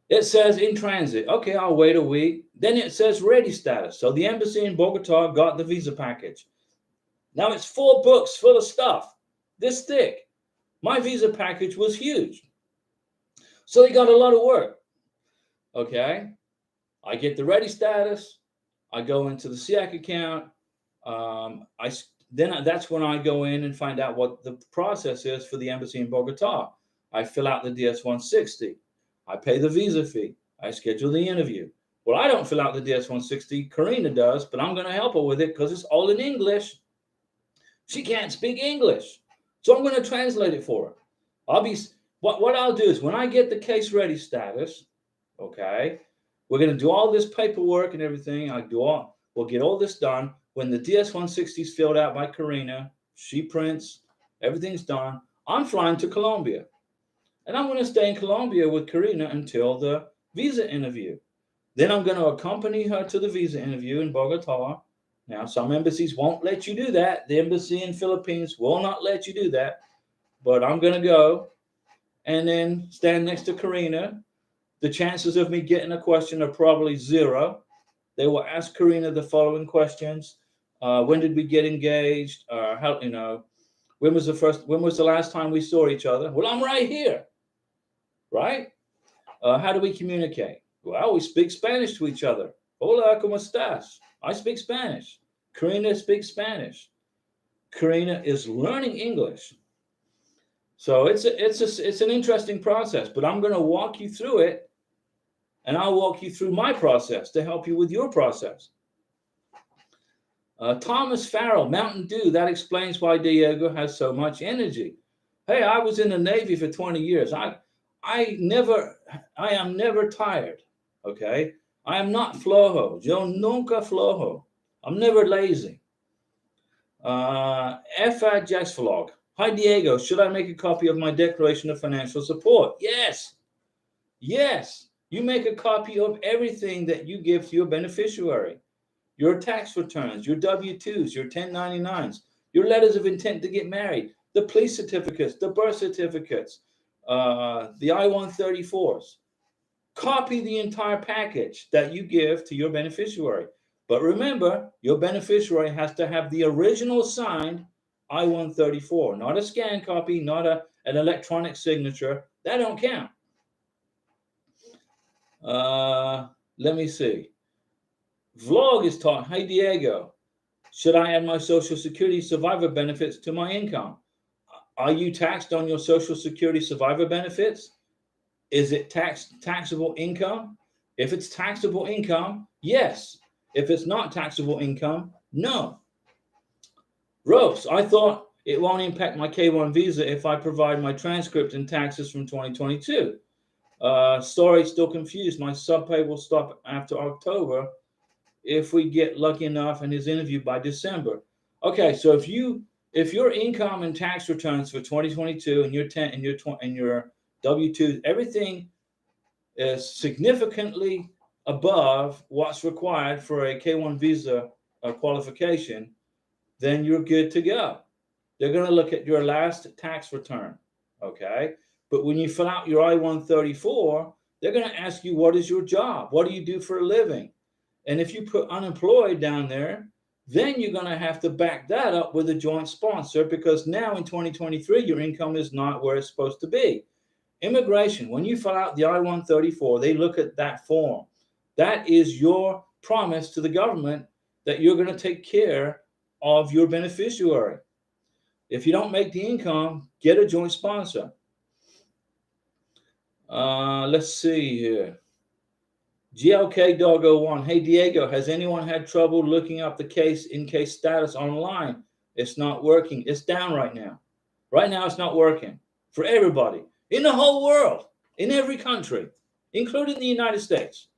It says in transit. Okay, I'll wait a week. Then it says ready status. So the embassy in Bogota got the visa package. Now it's 4 books full of stuff, this thick. My visa package was huge. So they got a lot of work. Okay, I get the ready status. I go into the SIAC account. That's when I go in and find out what the process is for the embassy in Bogota. I fill out the DS-160. I pay the visa fee. I schedule the interview. Well, I don't fill out the DS-160. Karina does, but I'm going to help her with it because it's all in English. She can't speak English, so I'm going to translate it for her. What I'll do is when I get the case ready status, okay, we're going to do all this paperwork and everything. We'll get all this done. When the DS-160 is filled out by Karina, she prints, everything's done. I'm flying to Colombia. And I'm going to stay in Colombia with Karina until the visa interview. Then I'm going to accompany her to the visa interview in Bogota. Now, some embassies won't let you do that. The embassy in Philippines will not let you do that. But I'm going to go and then stand next to Karina. The chances of me getting a question are probably 0. They will ask Karina the following questions. When did we get engaged? When was the last time we saw each other? Well, I'm right here. Right? How do we communicate? Well, we speak Spanish to each other. Hola, ¿cómo estás? I speak Spanish. Karina speaks Spanish. Karina is learning English. So it's an interesting process, but I'm going to walk you through it, and I'll walk you through my process to help you with your process. Thomas Farrell, Mountain Dew, that explains why Diego has so much energy. Hey, I was in the Navy for 20 years. I am never tired, okay? I am not flojo. Yo nunca flojo. I'm never lazy. F.A. Vlog. Hi, Diego. Should I make a copy of my Declaration of Financial Support? Yes. Yes. You make a copy of everything that you give to your beneficiary. Your tax returns, your W-2s, your 1099s, your letters of intent to get married, the police certificates, the birth certificates, the I-134s. Copy the entire package that you give to your beneficiary. But remember, your beneficiary has to have the original signed I-134, not a scan copy, not an electronic signature. That don't count. Let me see. Vlog is taught, hey Diego, should I add my Social Security survivor benefits to my income? Are you taxed on your Social Security survivor benefits? Is it taxable income? If it's taxable income, yes. If it's not taxable income, no. Rose, I thought it won't impact my K1 visa if I provide my transcript and taxes from 2022. Sorry, still confused. My subpay will stop after October if we get lucky enough and is interviewed by December. Okay, so if your income and tax returns for 2022 and your W2, everything is significantly above what's required for a K1 visa qualification, then you're good to go. They're going to look at your last tax return, okay? But when you fill out your I-134, they're going to ask you, what is your job? What do you do for a living? And if you put unemployed down there, then you're going to have to back that up with a joint sponsor, because now in 2023, your income is not where it's supposed to be. Immigration, when you fill out the I-134, they look at that form. That is your promise to the government that you're going to take care of your beneficiary. If you don't make the income, get a joint sponsor. Let's see here. GLK Dog 01. Hey, Diego, has anyone had trouble looking up the case in case status online? It's not working. It's down right now. Right now, it's not working for everybody in the whole world, in every country, including the United States.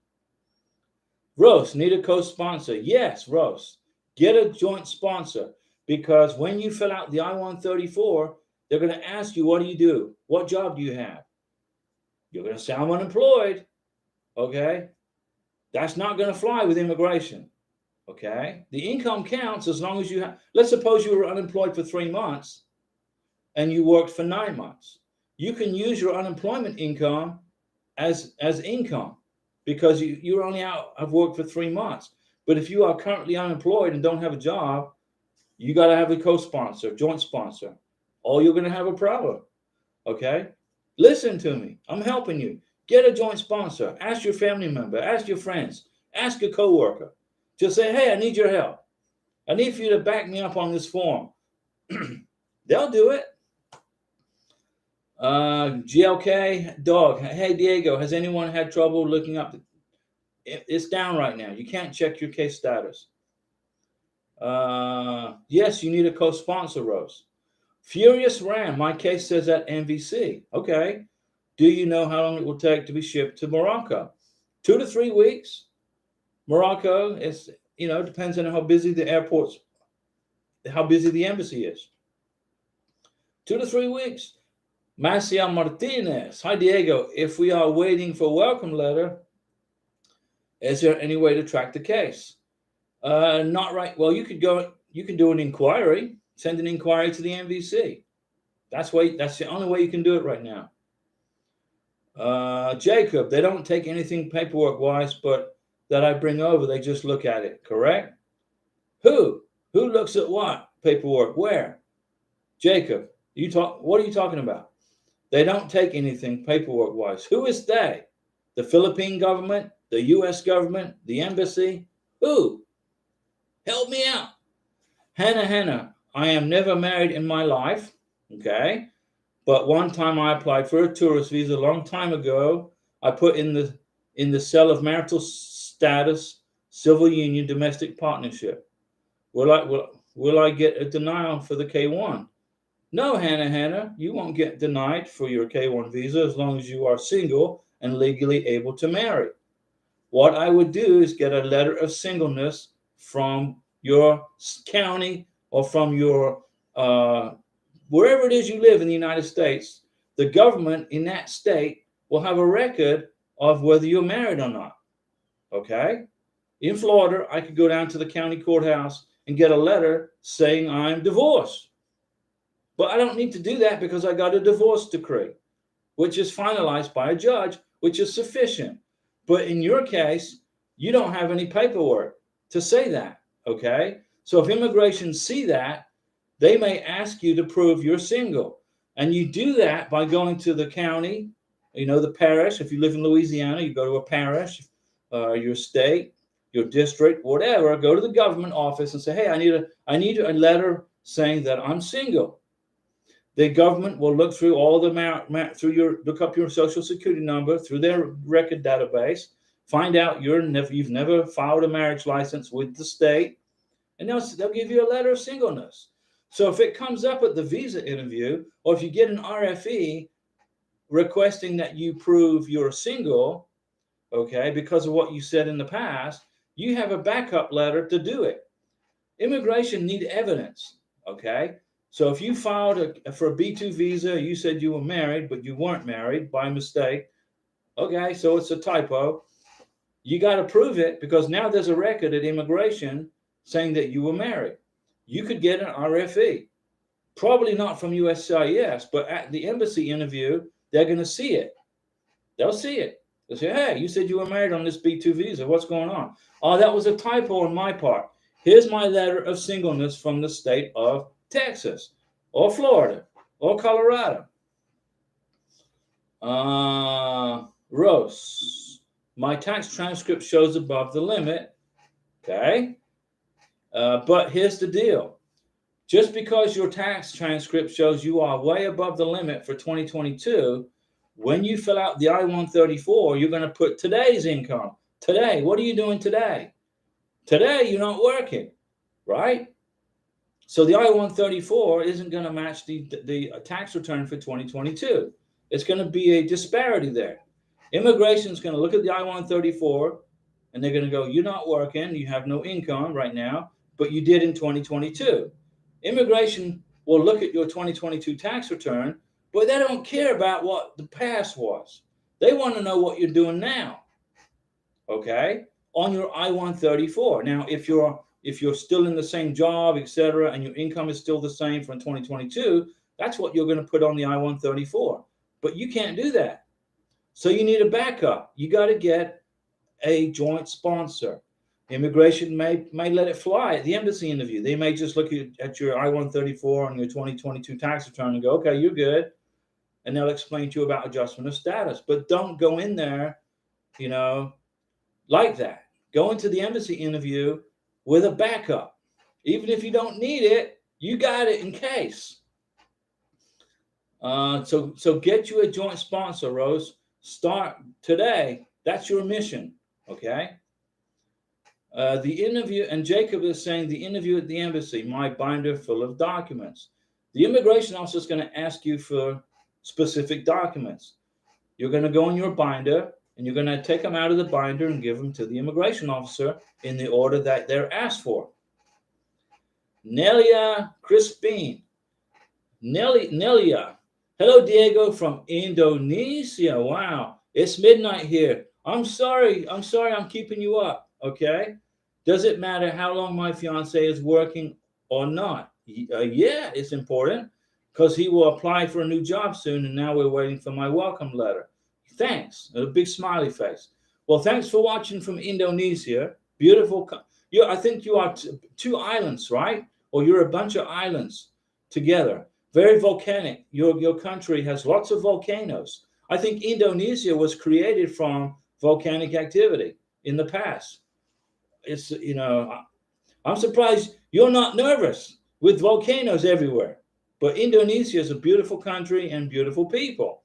Rose, need a co-sponsor. Yes, Rose, get a joint sponsor, because when you fill out the I-134, they're going to ask you, what do you do? What job do you have? You're going to say, I'm unemployed. Okay. That's not going to fly with immigration. Okay. The income counts as long as you have, let's suppose you were unemployed for 3 months and you worked for 9 months. You can use your unemployment income as income, because you're only out of work for 3 months. But if you are currently unemployed and don't have a job, you got to have a co-sponsor, joint sponsor, or you're going to have a problem. Okay. Listen to me. I'm helping you. Get a joint sponsor. Ask your family member. Ask your friends. Ask a coworker. Just say, hey, I need your help. I need for you to back me up on this form. They'll do it. GLK Dog. Hey, Diego, has anyone had trouble looking up? It's down right now. You can't check your case status. Yes, you need a co-sponsor, Rose. Furious Ram, my case says at MVC. Okay. Do you know how long it will take to be shipped to Morocco? 2 to 3 weeks. Morocco is, depends on how busy the airports, how busy the embassy is. 2 to 3 weeks. Marcia Martinez. Hi, Diego. If we are waiting for a welcome letter, is there any way to track the case? Not right. Well, you can do an inquiry, send an inquiry to the MVC. That's the only way you can do it right now. Jacob, they don't take anything paperwork wise, but that I bring over, they just look at it, correct? Who looks at what paperwork? Where? Jacob, what are you talking about? They don't take anything paperwork wise. Who is they? The Philippine government, the US government, the embassy? Who? Help me out. Hannah, I am never married in my life. Okay. But one time I applied for a tourist visa a long time ago. I put in the cell of marital status, civil union, domestic partnership. Will I get a denial for the K1? No, Hannah, you won't get denied for your K1 visa as long as you are single and legally able to marry. What I would do is get a letter of singleness from your county or from your wherever it is you live in the United States. The government in that state will have a record of whether you're married or not. Okay? In Florida, I could go down to the county courthouse and get a letter saying I'm divorced. But I don't need to do that because I got a divorce decree, which is finalized by a judge, which is sufficient. But in your case, you don't have any paperwork to say that. Okay? So if immigration see that, they may ask you to prove you're single. And you do that by going to the county, the parish. If you live in Louisiana, you go to a parish, your state. your district, whatever, go to the government office and say, hey, I need a letter saying that I'm single. The government will look through all the look up your social security number through their record database, find out you've never filed a marriage license with the state, and they'll give you a letter of singleness. So if it comes up at the visa interview, or if you get an RFE requesting that you prove you're single, okay, because of what you said in the past, you have a backup letter to do it. Immigration need evidence, okay? So if you filed for a B2 visa, you said you were married, but you weren't married by mistake, okay, so it's a typo. You got to prove it, because now there's a record at immigration saying that you were married. You could get an RFE. Probably not from USCIS, but at the embassy interview, they're going to see it. They'll see it. They'll say, hey, you said you were married on this B2 visa. What's going on? Oh, that was a typo on my part. Here's my letter of singleness from the state of Texas or Florida or Colorado. Rose, my tax transcript shows above the limit. Okay. But here's the deal. Just because your tax transcript shows you are way above the limit for 2022, when you fill out the I-134, you're going to put today's income. Today, what are you doing today? Today, you're not working, right? So the I-134 isn't going to match the tax return for 2022. It's going to be a disparity there. Immigration is going to look at the I-134, and they're going to go, you're not working, you have no income right now, but you did in 2022. Immigration will look at your 2022 tax return, but they don't care about what the past was. They want to know what you're doing now, okay, on your I-134. Now, if you're still in the same job, etc., and your income is still the same from 2022, that's what you're going to put on the I-134. But you can't do that. So you need a backup. You got to get a joint sponsor. Immigration may let it fly at the embassy interview. They may just look at your I-134 on your 2022 tax return and go, okay, you're good. And they'll explain to you about adjustment of status. But don't go in there, like that. Go into the embassy interview with a backup. Even if you don't need it, you got it in case. So get you a joint sponsor, Rose. Start today. That's your mission, okay? The interview, and Jacob is saying the interview at the embassy, my binder full of documents. The immigration officer is going to ask you for specific documents. You're going to go in your binder, and you're going to take them out of the binder and give them to the immigration officer in the order that they're asked for. Nelia Crispin. Nelia. Hello, Diego from Indonesia. Wow. It's midnight here. I'm sorry I'm keeping you up, okay? Does it matter how long my fiance is working or not? Yeah, it's important, because he will apply for a new job soon, and now we're waiting for my welcome letter. Thanks. A big smiley face. Well, thanks for watching from Indonesia. Beautiful. I think you are two islands, right? Or you're a bunch of islands together. Very volcanic. Your country has lots of volcanoes. I think Indonesia was created from volcanic activity in the past. It's, I'm surprised you're not nervous with volcanoes everywhere. But Indonesia is a beautiful country and beautiful people.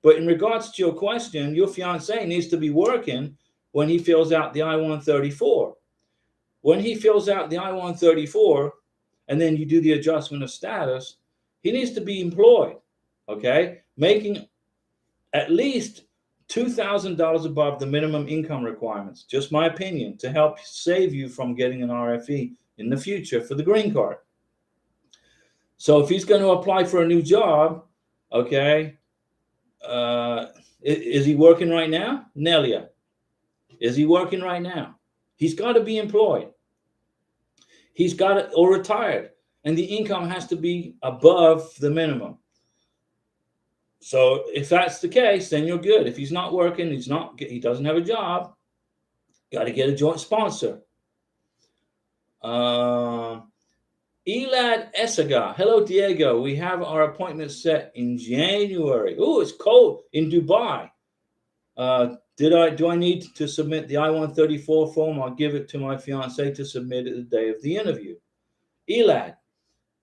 But in regards to your question, your fiance needs to be working when he fills out the I-134. When he fills out the I-134, and then you do the adjustment of status, he needs to be employed, okay? Making at least $2,000 above the minimum income requirements. Just my opinion, to help save you from getting an RFE in the future for the green card. So if he's going to apply for a new job, okay, is he working right now? Nelia, is he working right now? He's got to be employed. He's got it, or retired, and the income has to be above the minimum. So if that's the case, then you're good. If he's not working, he doesn't have a job, got to get a joint sponsor. Elad Esaga. Hello, Diego. We have our appointment set in January. Oh, it's cold in Dubai. Do I need to submit the I-134 form? I'll give it to my fiance to submit it the day of the interview. Elad,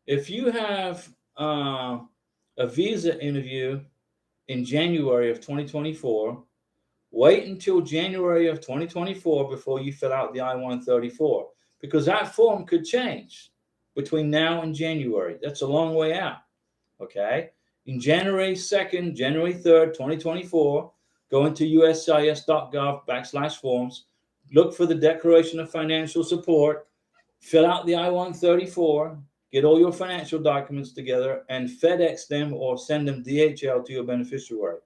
if you have a visa interview in January of 2024, wait until January of 2024 before you fill out the I-134, because that form could change between now and January. That's a long way out, okay? In January 2nd, January 3rd, 2024, go into uscis.gov/forms, look for the Declaration of Financial Support, fill out the I-134, get all your financial documents together, and FedEx them or send them DHL to your beneficiary.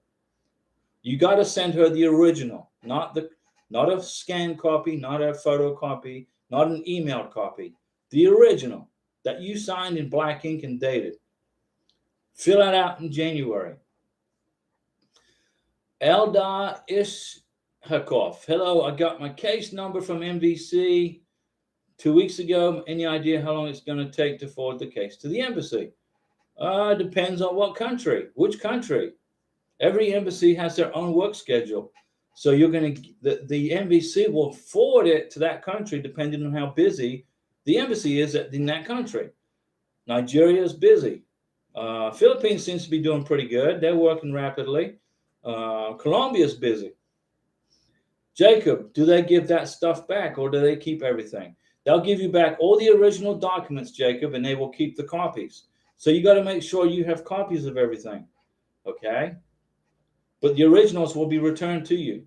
You got to send her the original, not a scanned copy, not a photocopy, not an emailed copy. The original that you signed in black ink and dated. Fill it out in January. Eldar Ishakov. Hello, I got my case number from MVC 2 weeks ago. Any idea how long it's going to take to forward the case to the embassy? Depends on what country. Which country? Every embassy has their own work schedule. So you're going to, the embassy will forward it to that country depending on how busy the embassy is in that country. Nigeria is busy. Philippines seems to be doing pretty good. They're working rapidly. Colombia is busy. Jacob, do they give that stuff back or do they keep everything? They'll give you back all the original documents, Jacob, and they will keep the copies. So you got to make sure you have copies of everything. Okay? But the originals will be returned to you.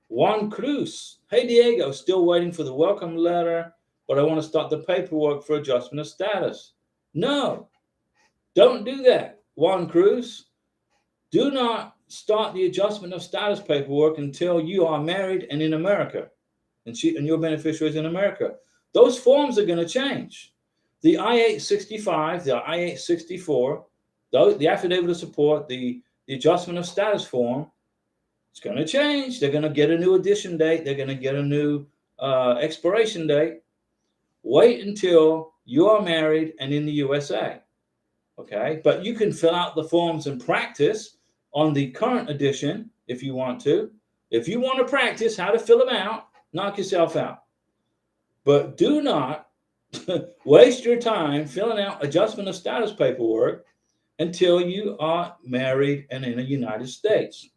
Juan Cruz. Hey, Diego, still waiting for the welcome letter, but I want to start the paperwork for adjustment of status. No, don't do that, Juan Cruz. Do not start the adjustment of status paperwork until you are married and in America, and your beneficiary is in America. Those forms are going to change. The I-865, the I-864, the affidavit of support, the adjustment of status form, it's going to change. They're going to get a new addition date. They're going to get a new expiration date. Wait until you are married and in the USA. Okay, but you can fill out the forms and practice on the current edition if you want to. If you want to practice how to fill them out, knock yourself out. But do not waste your time filling out adjustment of status paperwork until you are married and in the United States.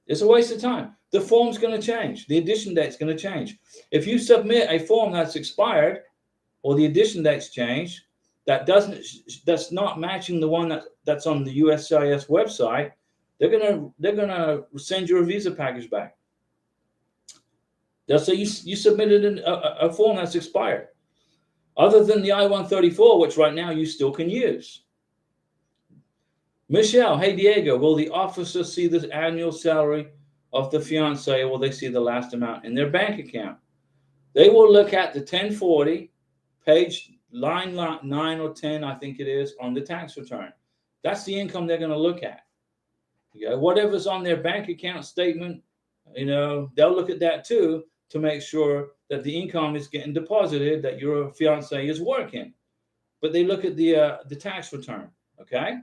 It's a waste of time. The form's going to change. The addition date's going to change. If you submit a form that's expired or the addition date's changed, that's not matching the one that's on the USCIS website, they're gonna send you a visa package back. They'll say you submitted a form that's expired. Other than the I-134, which right now you still can use. Michelle, hey Diego, will the officer see the annual salary of the fiance, or will they see the last amount in their bank account? They will look at the 1040, page line 9 or 10, I think it is, on the tax return. That's the income they're going to look at. Okay? Whatever's on their bank account statement, they'll look at that too to make sure that the income is getting deposited, that your fiance is working. But they look at the tax return. Okay.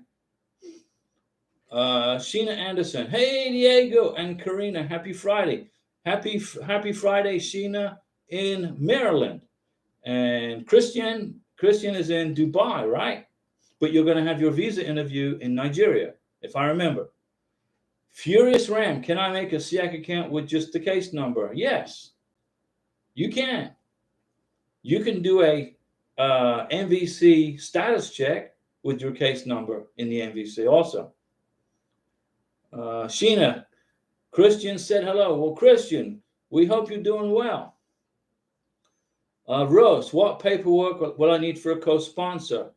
Sheena Anderson, hey Diego and Karina, happy Friday. Happy Friday, Sheena in Maryland. And Christian is in Dubai, right? But you're going to have your visa interview in Nigeria, if I remember. Furious Ram, can I make a SIAC account with just the case number? Yes, you can. You can do a MVC status check with your case number in the MVC also. Sheena, Christian said hello. Well, Christian, we hope you're doing well. Rose, what paperwork will I need for a co-sponsor?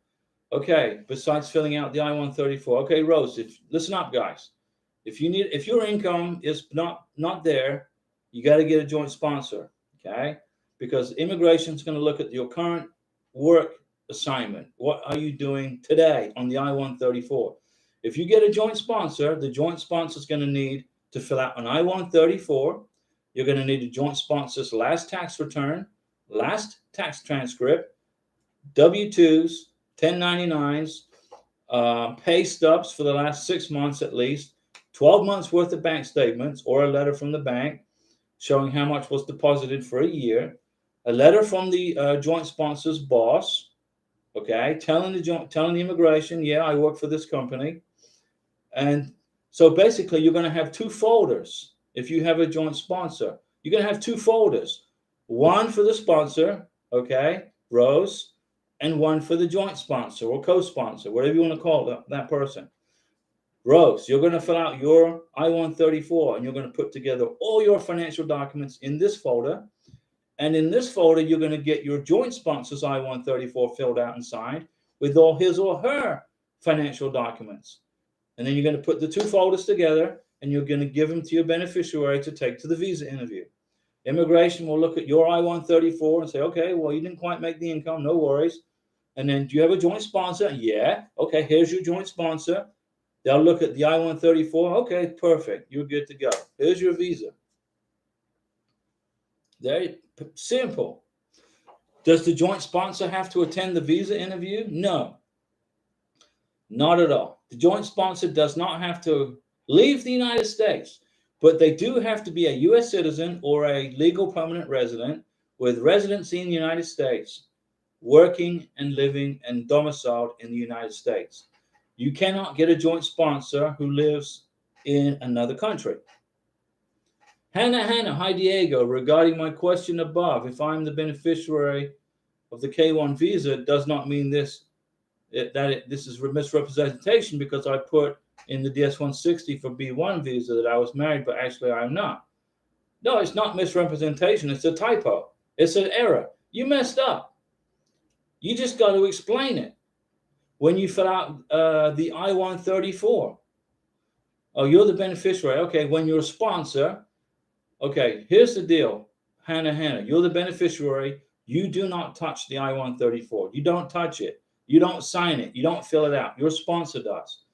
Okay, besides filling out the I-134. Okay, Rose, listen up, guys. If your income is not there, you got to get a joint sponsor, okay? Because immigration is going to look at your current work assignment. What are you doing today on the I-134? If you get a joint sponsor, the joint sponsor is going to need to fill out an I-134. You're going to need a joint sponsor's last tax return, last tax transcript, W-2s, 1099s, pay stubs for the last 6 months at least, 12 months worth of bank statements or a letter from the bank showing how much was deposited for a year, a letter from the joint sponsor's boss, okay, telling the immigration, yeah, I work for this company. And so basically you're going to have two folders. If you have a joint sponsor, you're going to have two folders, one for the sponsor, okay, Rose, and one for the joint sponsor or co-sponsor, whatever you want to call that person. Rose, you're going to fill out your I-134 and you're going to put together all your financial documents in this folder. And in this folder, you're going to get your joint sponsor's I-134 filled out and signed with all his or her financial documents. And then you're going to put the two folders together and you're going to give them to your beneficiary to take to the visa interview. Immigration will look at your I-134 and say, okay, well, you didn't quite make the income, no worries. And then, do you have a joint sponsor? Yeah. Okay, here's your joint sponsor. They'll look at the I-134. Okay, perfect. You're good to go. Here's your visa. Very simple. Does the joint sponsor have to attend the visa interview? No, not at all. The joint sponsor does not have to leave the United States, but they do have to be a U.S. citizen or a legal permanent resident with residency in the United States, working and living and domiciled in the United States. You cannot get a joint sponsor who lives in another country. Hannah, hi Diego. Regarding my question above, if I'm the beneficiary of the K1 visa, it does not mean this is misrepresentation because I put in the DS-160 for B1 visa that I was married, but actually I'm not. No, it's not misrepresentation. It's a typo. It's an error. You messed up. You just got to explain it when you fill out the I-134. Oh, you're the beneficiary. Okay, when you're a sponsor, okay, here's the deal, Hannah, you're the beneficiary. You do not touch the I-134. You don't touch it. You don't sign it. You don't fill it out. Your sponsor does.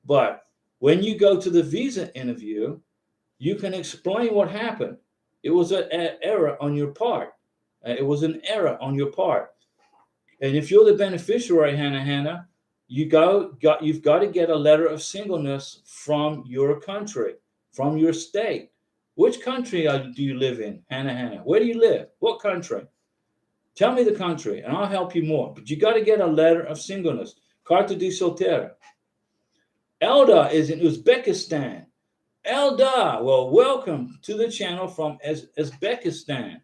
But when you go to the visa interview, you can explain what happened. It was an error on your part. It was an error on your part. And if you're the beneficiary, Hannah, you've got to get a letter of singleness from your country, from your state. Which country do you live in, Hannah? Where do you live? What country? Tell me the country, and I'll help you more. But you got to get a letter of singleness. Carta de soltera. Elda is in Uzbekistan. Elda, well, welcome to the channel from Uzbekistan.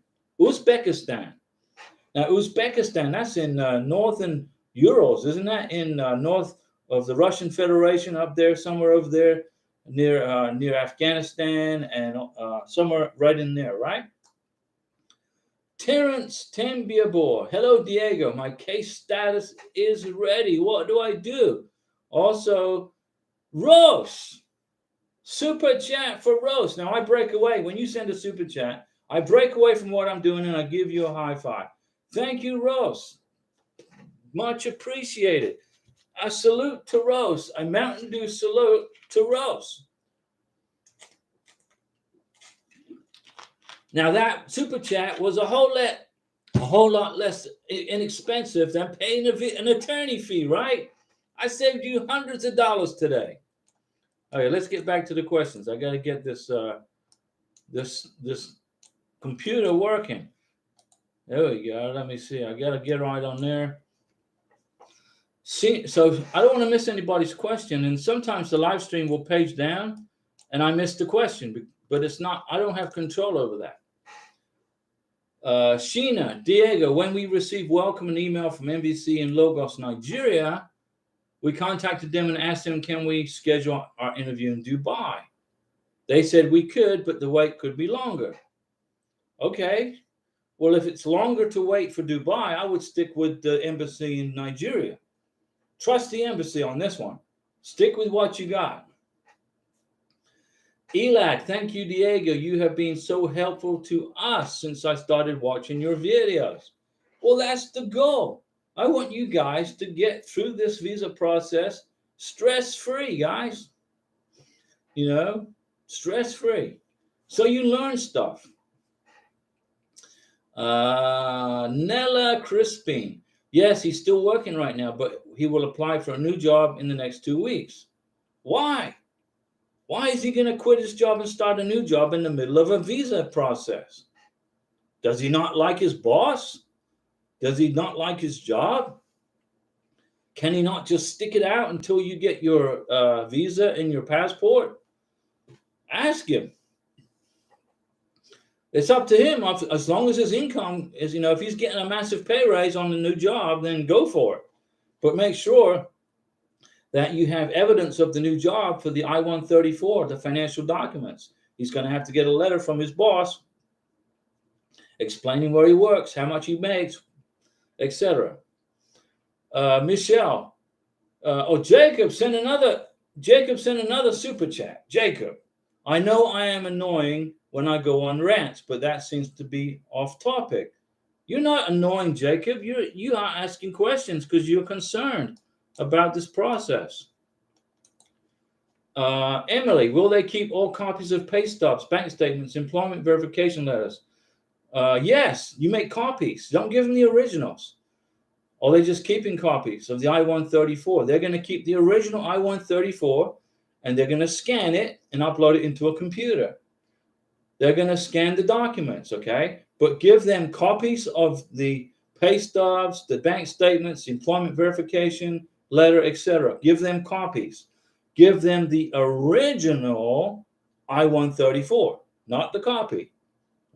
Now, Uzbekistan, that's in northern Urals, isn't that? In north of the Russian Federation, up there, somewhere over there, near Afghanistan, and somewhere right in there, right? Terrence Tembiabor. Hello, Diego. My case status is ready. What do I do? Also, Rose. Super chat for Rose. Now, I break away. When you send a super chat, I break away from what I'm doing and I give you a high five. Thank you, Rose. Much appreciated. A salute to Rose. A Mountain Dew salute to Rose. Now that super chat was a whole lot less inexpensive than paying an attorney fee, right? I saved you hundreds of dollars today. Okay, let's get back to the questions. I got to get this this computer working. There we go. Let me see. I got to get right on there. See, so I don't want to miss anybody's question, and sometimes the live stream will page down, and I miss the question, but it's not. I don't have control over that. Sheena, Diego, when we received welcome an email from NBC in Lagos, Nigeria, we contacted them and asked them, can we schedule our interview in Dubai? They said we could, but the wait could be longer. Okay. Well, if it's longer to wait for Dubai, I would stick with the embassy in Nigeria. Trust the embassy on this one. Stick with what you got. Elad, thank you, Diego. You have been so helpful to us since I started watching your videos. Well, that's the goal. I want you guys to get through this visa process stress-free, guys. You know, stress-free. So you learn stuff. Nella Crispin. Yes, he's still working right now, but he will apply for a new job in the next 2 weeks. Why? Why is he going to quit his job and start a new job in the middle of a visa process? Does he not like his boss? Does he not like his job? Can he not just stick it out until you get your visa and your passport? Ask him. It's up to him. As long as his income is, if he's getting a massive pay raise on the new job, then go for it. But make sure that you have evidence of the new job for the I-134, the financial documents. He's going to have to get a letter from his boss explaining where he works, how much he makes, etc. Michelle, Jacob sent another super chat. Jacob, I know I am annoying when I go on rants, but that seems to be off topic. You're not annoying, Jacob. You are asking questions because you're concerned about this process. Emily, will they keep all copies of pay stubs, bank statements, employment verification letters? Yes, you make copies. Don't give them the originals. Or they're just keeping copies of the I-134. They're going to keep the original I-134 and they're going to scan it and upload it into a computer. They're going to scan the documents, okay? But give them copies of the pay stubs, the bank statements, the employment verification letter, etc. Give them copies. Give them the original I-134, not the copy,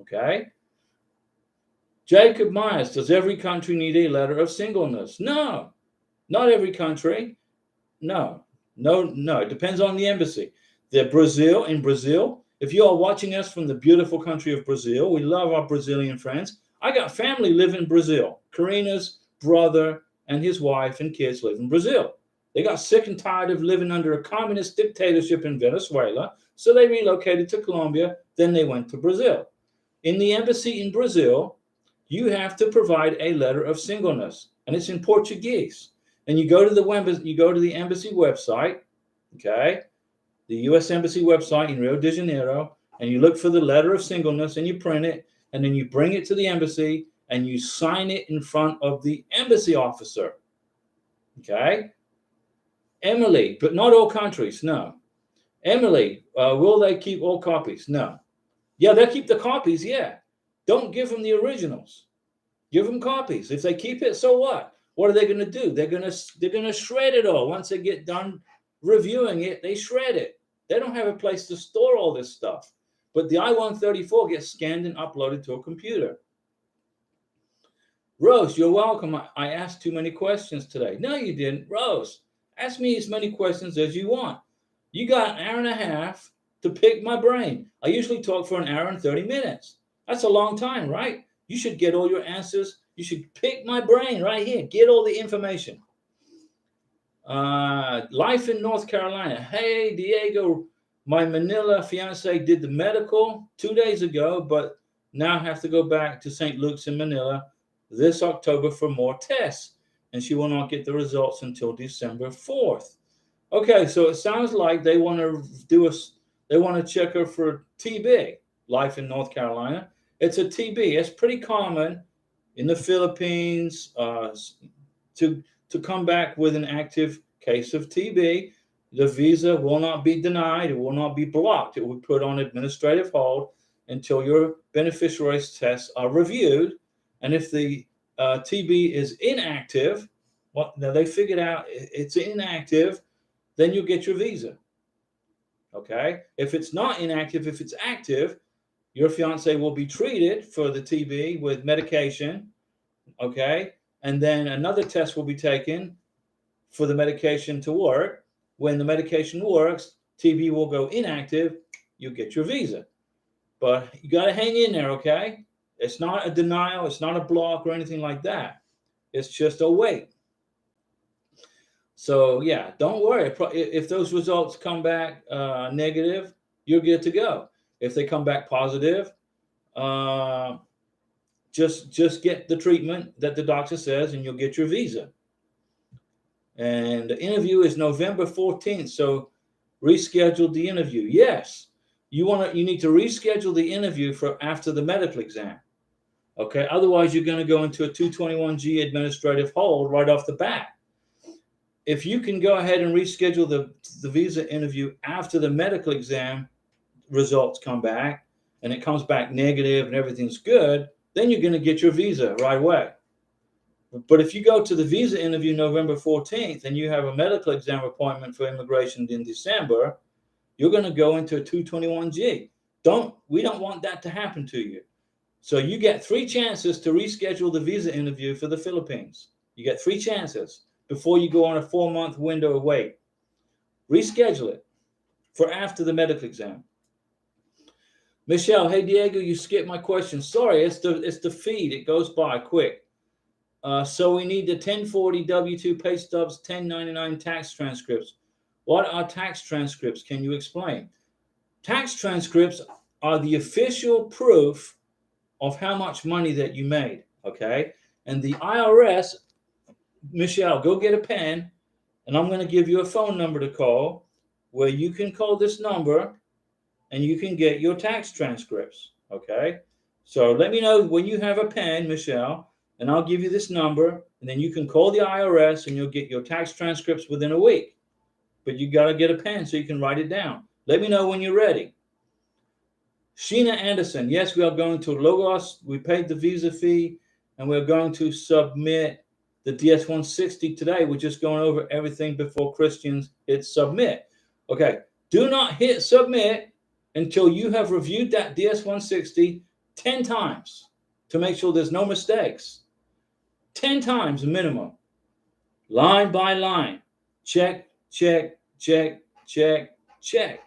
okay? Jacob Myers, does every country need a letter of singleness? No, not every country. No. It depends on the embassy. In Brazil, if you are watching us from the beautiful country of Brazil, we love our Brazilian friends. I got family live in Brazil. Karina's brother and his wife and kids live in Brazil. They got sick and tired of living under a communist dictatorship in Venezuela, so they relocated to Colombia, then they went to Brazil. In the embassy in Brazil, you have to provide a letter of singleness, and it's in Portuguese. And you go to the embassy website, okay, the U.S. Embassy website in Rio de Janeiro, and you look for the letter of singleness, and you print it, and then you bring it to the embassy, and you sign it in front of the embassy officer, okay? Emily, but not all countries, no. Emily, will they keep all copies? No. Yeah, they'll keep the copies, yeah. Don't give them the originals. Give them copies. If they keep it, so what? What are they going to do? They're going to shred it all. Once they get done reviewing it, they shred it. They don't have a place to store all this stuff. But the I-134 gets scanned and uploaded to a computer. Rose, you're welcome. I asked too many questions today. No, you didn't. Rose, ask me as many questions as you want. You got an hour and a half to pick my brain. I usually talk for an hour and 30 minutes. That's a long time, right? You should get all your answers. You should pick my brain right here. Get all the information. Life in North Carolina. Hey, Diego, my Manila fiance did the medical 2 days ago, but now have to go back to St. Luke's in Manila this October for more tests, and she will not get the results until December 4th. Okay, so it sounds like they want to check her for TB. Life in North Carolina. It's a TB. It's pretty common in the Philippines to come back with an active case of TB. The visa will not be denied. It will not be blocked. It will be put on administrative hold until your beneficiary's tests are reviewed. And if the TB is inactive, now they figured out it's inactive, then you get your visa. Okay? If it's not inactive, if it's active, your fiance will be treated for the TB with medication, okay? And then another test will be taken for the medication to work. When the medication works, TB will go inactive, you get your visa. But you got to hang in there, okay? It's not a denial, it's not a block or anything like that. It's just a wait. So, yeah, don't worry. If those results come back negative, you're good to go. If they come back positive, just get the treatment that the doctor says and you'll get your visa. And the interview is November 14th, so reschedule the interview. Yes, you need to reschedule the interview for after the medical exam. Okay, otherwise you're going to go into a 221G administrative hold right off the bat. if you can go ahead and reschedule the visa interview after the medical exam results come back and it comes back negative and everything's good, then you're going to get your visa right away. But if you go to the visa interview November 14th and you have a medical exam appointment for immigration in December, you're going to go into a 221G. We don't want that to happen to you. So you get 3 chances to reschedule the visa interview for the Philippines. You get 3 chances before you go on a 4-month window of wait. Reschedule it for after the medical exam. Michelle, hey Diego, you skipped my question. Sorry, it's the feed. It goes by quick. So we need the 1040 W-2 pay stubs, 1099 tax transcripts. What are tax transcripts? Can you explain? Tax transcripts are the official proof of how much money that you made, okay? And the IRS, Michelle, go get a pen, and I'm going to give you a phone number to call where you can call this number and you can get your tax transcripts, okay? So let me know when you have a pen, Michelle, and I'll give you this number, and then you can call the IRS and you'll get your tax transcripts within a week. But you got to get a pen so you can write it down. Let me know when you're ready. Sheena Anderson, yes, we are going to Logos. We paid the visa fee, and we're going to submit the DS-160 today. We're just going over everything before Christians hit submit. Okay, do not hit submit until you have reviewed that DS-160 10 times to make sure there's no mistakes. 10 times minimum. Line by line. Check, check, check, check, check.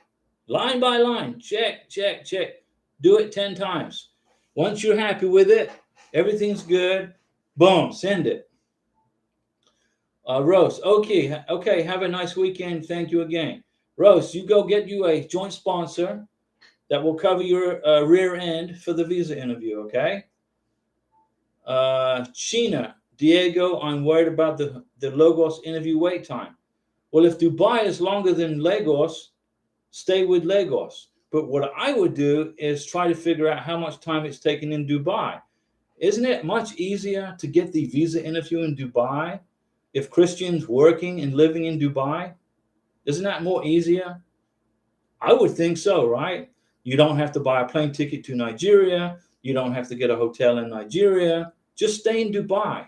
Line by line. Check, check, check. Do it 10 times. Once you're happy with it, everything's good, boom, send it. Rose, okay, have a nice weekend. Thank you again. Rose, you go get you a joint sponsor that will cover your rear end for the visa interview, okay? Sheena, Diego, I'm worried about the Lagos interview wait time. Well, if Dubai is longer than Lagos, stay with Lagos. But what I would do is try to figure out how much time it's taking in Dubai. Isn't it much easier to get the visa interview in Dubai if Christians working and living in Dubai? Isn't that more easier? I would think so, right? You don't have to buy a plane ticket to Nigeria. You don't have to get a hotel in Nigeria. Just stay in Dubai.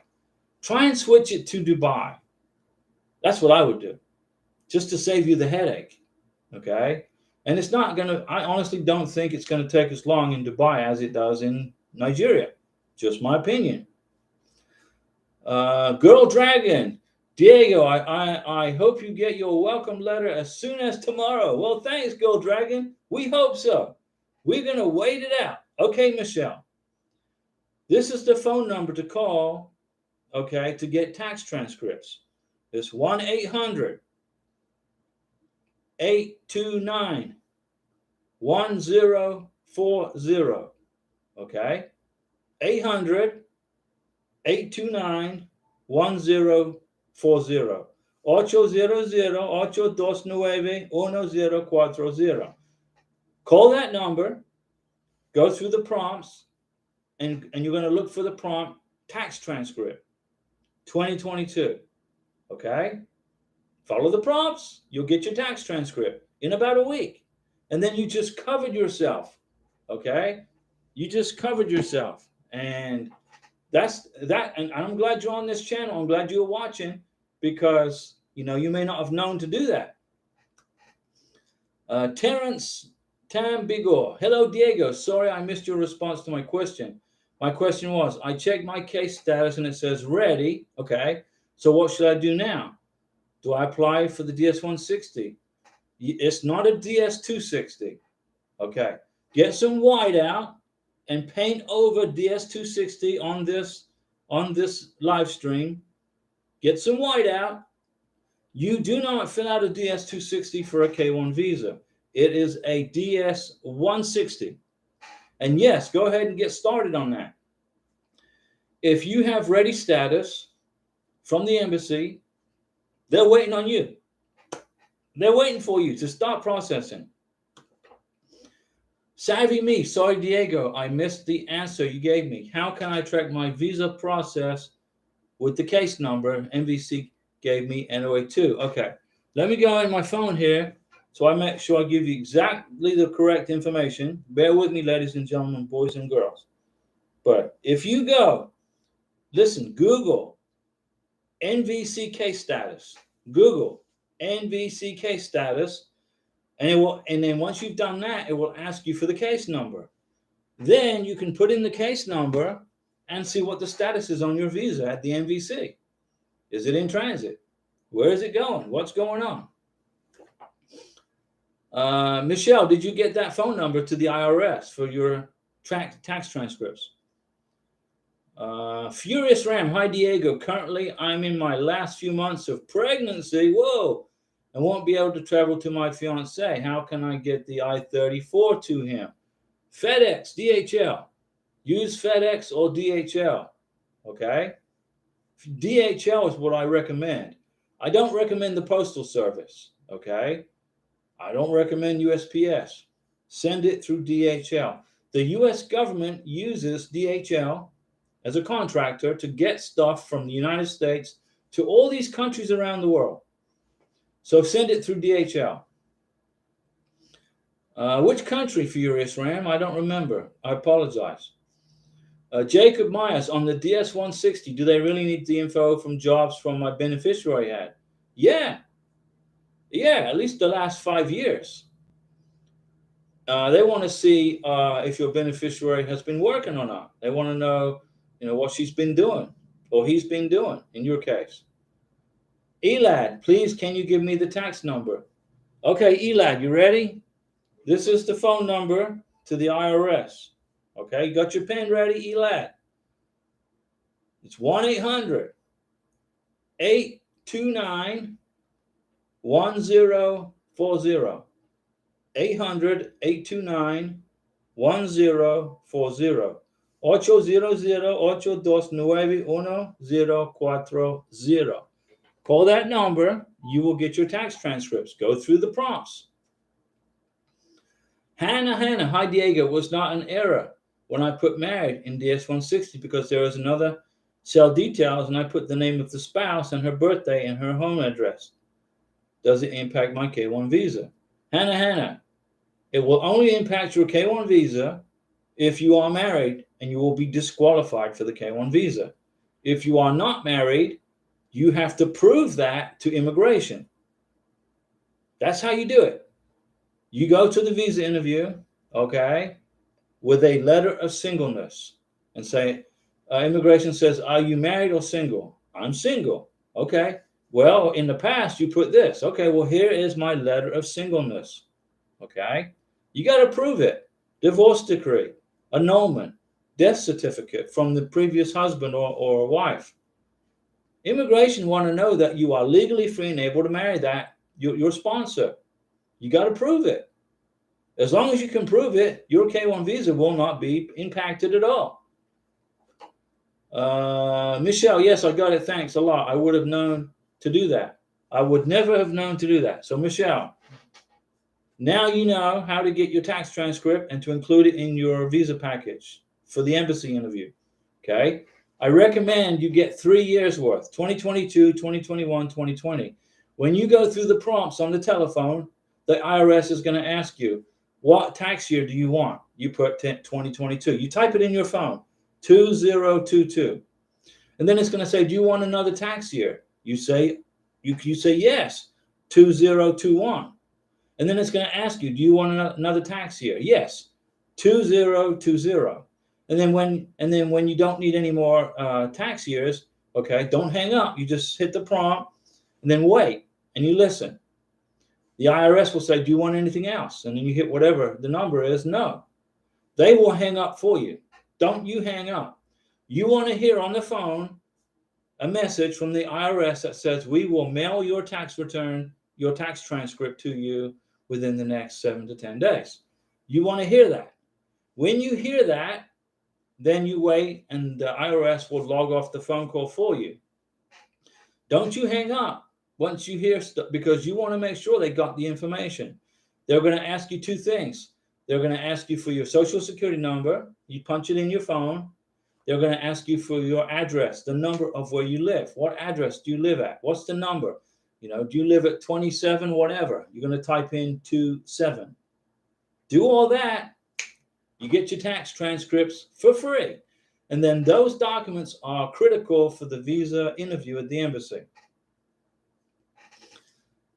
Try and switch it to Dubai. That's what I would do, just to save you the headache, okay? And it's not going to, I honestly don't think it's going to take as long in Dubai as it does in Nigeria. Just my opinion. Girl Dragon, Diego, I hope you get your welcome letter as soon as tomorrow. Well, thanks, Girl Dragon. We hope so. We're going to wait it out. Okay, Michelle. This is the phone number to call, okay, to get tax transcripts. It's 1-800-829-1040. Okay? 800-829-1040. 800-829-1040. Call that number, go through the prompts, and you're going to look for the prompt tax transcript 2022. Okay? Follow the prompts, you'll get your tax transcript in about a week. And then you just covered yourself. Okay? You just covered yourself. And that's that. And I'm glad you're on this channel. I'm glad you're watching, because you may not have known to do that. Terrence Tambigor. Hello, Diego. Sorry I missed your response to my question. My question was, I checked my case status and it says ready. Okay. So what should I do now? Do I apply for the DS-160? It's not a DS-260. Okay. Get some white out and paint over DS-260 on this live stream. Get some white out. You do not fill out a DS-260 for a K-1 visa. It is a DS-160. And yes, go ahead and get started on that. If you have ready status from the embassy, they're waiting on you. They're waiting for you to start processing. Savvy me. Sorry, Diego. I missed the answer you gave me. How can I track my visa process with the case number, MVC gave me NOA2. Okay, let me go in my phone here so I make sure I give you exactly the correct information. Bear with me, ladies and gentlemen, boys and girls. But if you go, listen, Google NVCK status, Google NVCK status, and it will, and then once you've done that, it will ask you for the case number. Then you can put in the case number and see what the status is on your visa at the NVC. Is it in transit? Where is it going? What's going on? Michelle, did you get that phone number to the IRS for your tax transcripts? Furious Ram, hi Diego. Currently, I'm in my last few months of pregnancy. Whoa, I won't be able to travel to my fiance. How can I get the I-34 to him? FedEx, DHL. Use FedEx or DHL. Okay. DHL is what I recommend. I don't recommend the Postal Service. Okay. I don't recommend USPS. Send it through DHL. The US government uses DHL as a contractor to get stuff from the United States to all these countries around the world. So send it through DHL. Which country, Furious Ram? I don't remember. I apologize. Jacob Myers, on the DS-160, do they really need the info from jobs from my beneficiary ad? Yeah, at least the last 5 years. They want to see if your beneficiary has been working or not. They want to know, what she's been doing or he's been doing in your case. Elad, please, can you give me the tax number? Okay, Elad, you ready? This is the phone number to the IRS. Okay, you got your pen ready, Elad? It's 1-800-829-1040. 800-829-1040. 800-829-1040. Call that number. You will get your tax transcripts. Go through the prompts. Hannah, hi Diego. It was not an error when I put married in DS-160 because there was another cell details and I put the name of the spouse and her birthday and her home address. Does it impact my K-1 visa? Hannah, it will only impact your K-1 visa if you are married, and you will be disqualified for the K-1 visa. If you are not married, you have to prove that to immigration. That's how you do it. You go to the visa interview, okay, with a letter of singleness and say, immigration says, are you married or single? I'm single. Okay. Well, in the past, you put this. Okay, well, here is my letter of singleness. Okay. You got to prove it. Divorce decree, annulment, death certificate from the previous husband or wife. Immigration want to know that you are legally free and able to marry your sponsor. You got to prove it. As long as you can prove it, your K-1 visa will not be impacted at all. Michelle, yes, I got it. Thanks a lot. I would have known to do that. I would never have known to do that. So, Michelle, now you know how to get your tax transcript and to include it in your visa package for the embassy interview. Okay? I recommend you get 3 years worth, 2022, 2021, 2020. When you go through the prompts on the telephone, the IRS is going to ask you, what tax year do you want? You put 2022. You type it in your phone, 2022. And then it's going to say, do you want another tax year? You say yes, 2021. And then it's going to ask you, do you want another tax year? Yes, 2020. And then when you don't need any more tax years, okay, don't hang up. You just hit the prompt and then wait and you listen. The IRS will say, do you want anything else? And then you hit whatever the number is. No, they will hang up for you. Don't you hang up. You want to hear on the phone a message from the IRS that says, we will mail your tax return, your tax transcript to you within the next 7 to 10 days. You want to hear that. When you hear that, then you wait and the IRS will log off the phone call for you. Don't you hang up once you hear stuff, because you want to make sure they got the information. They're going to ask you 2 things. They're going to ask you for your social security number. You punch it in your phone. They're going to ask you for your address, the number of where you live. What address do you live at? What's the number? Do you live at 27, whatever? You're going to type in 27. Do all that. You get your tax transcripts for free. And then those documents are critical for the visa interview at the embassy.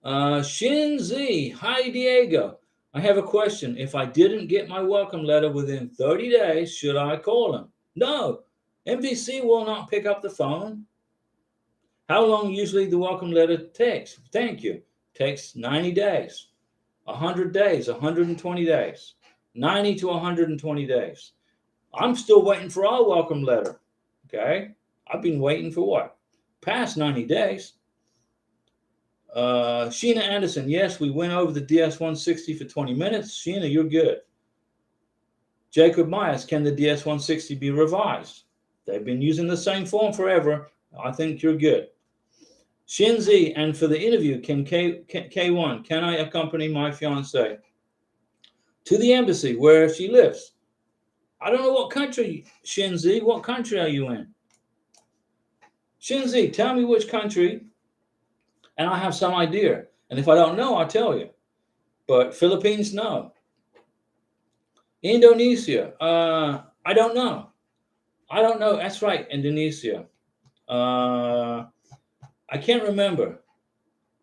Shinzi, hi Diego. I have a question. If I didn't get my welcome letter within 30 days, should I call them? No, MVC will not pick up the phone. How long usually the welcome letter takes? Thank you. Takes 90 days, 100 days, 120 days, 90 to 120 days. I'm still waiting for our welcome letter. Okay. I've been waiting for what? Past 90 days. Sheena Anderson, yes, we went over the DS-160 for 20 minutes. Sheena, you're good. Jacob Myers, can the DS-160 be revised? They've been using the same form forever. I think you're good. Shinzi, and for the interview, K1, can I accompany my fiance to the embassy where she lives? I don't know what country, Shinzi. What country are you in? Shinzi, tell me which country, and I have some idea. And if I don't know, I'll tell you. But Philippines, no. Indonesia, I don't know. I don't know. That's right, Indonesia. I can't remember.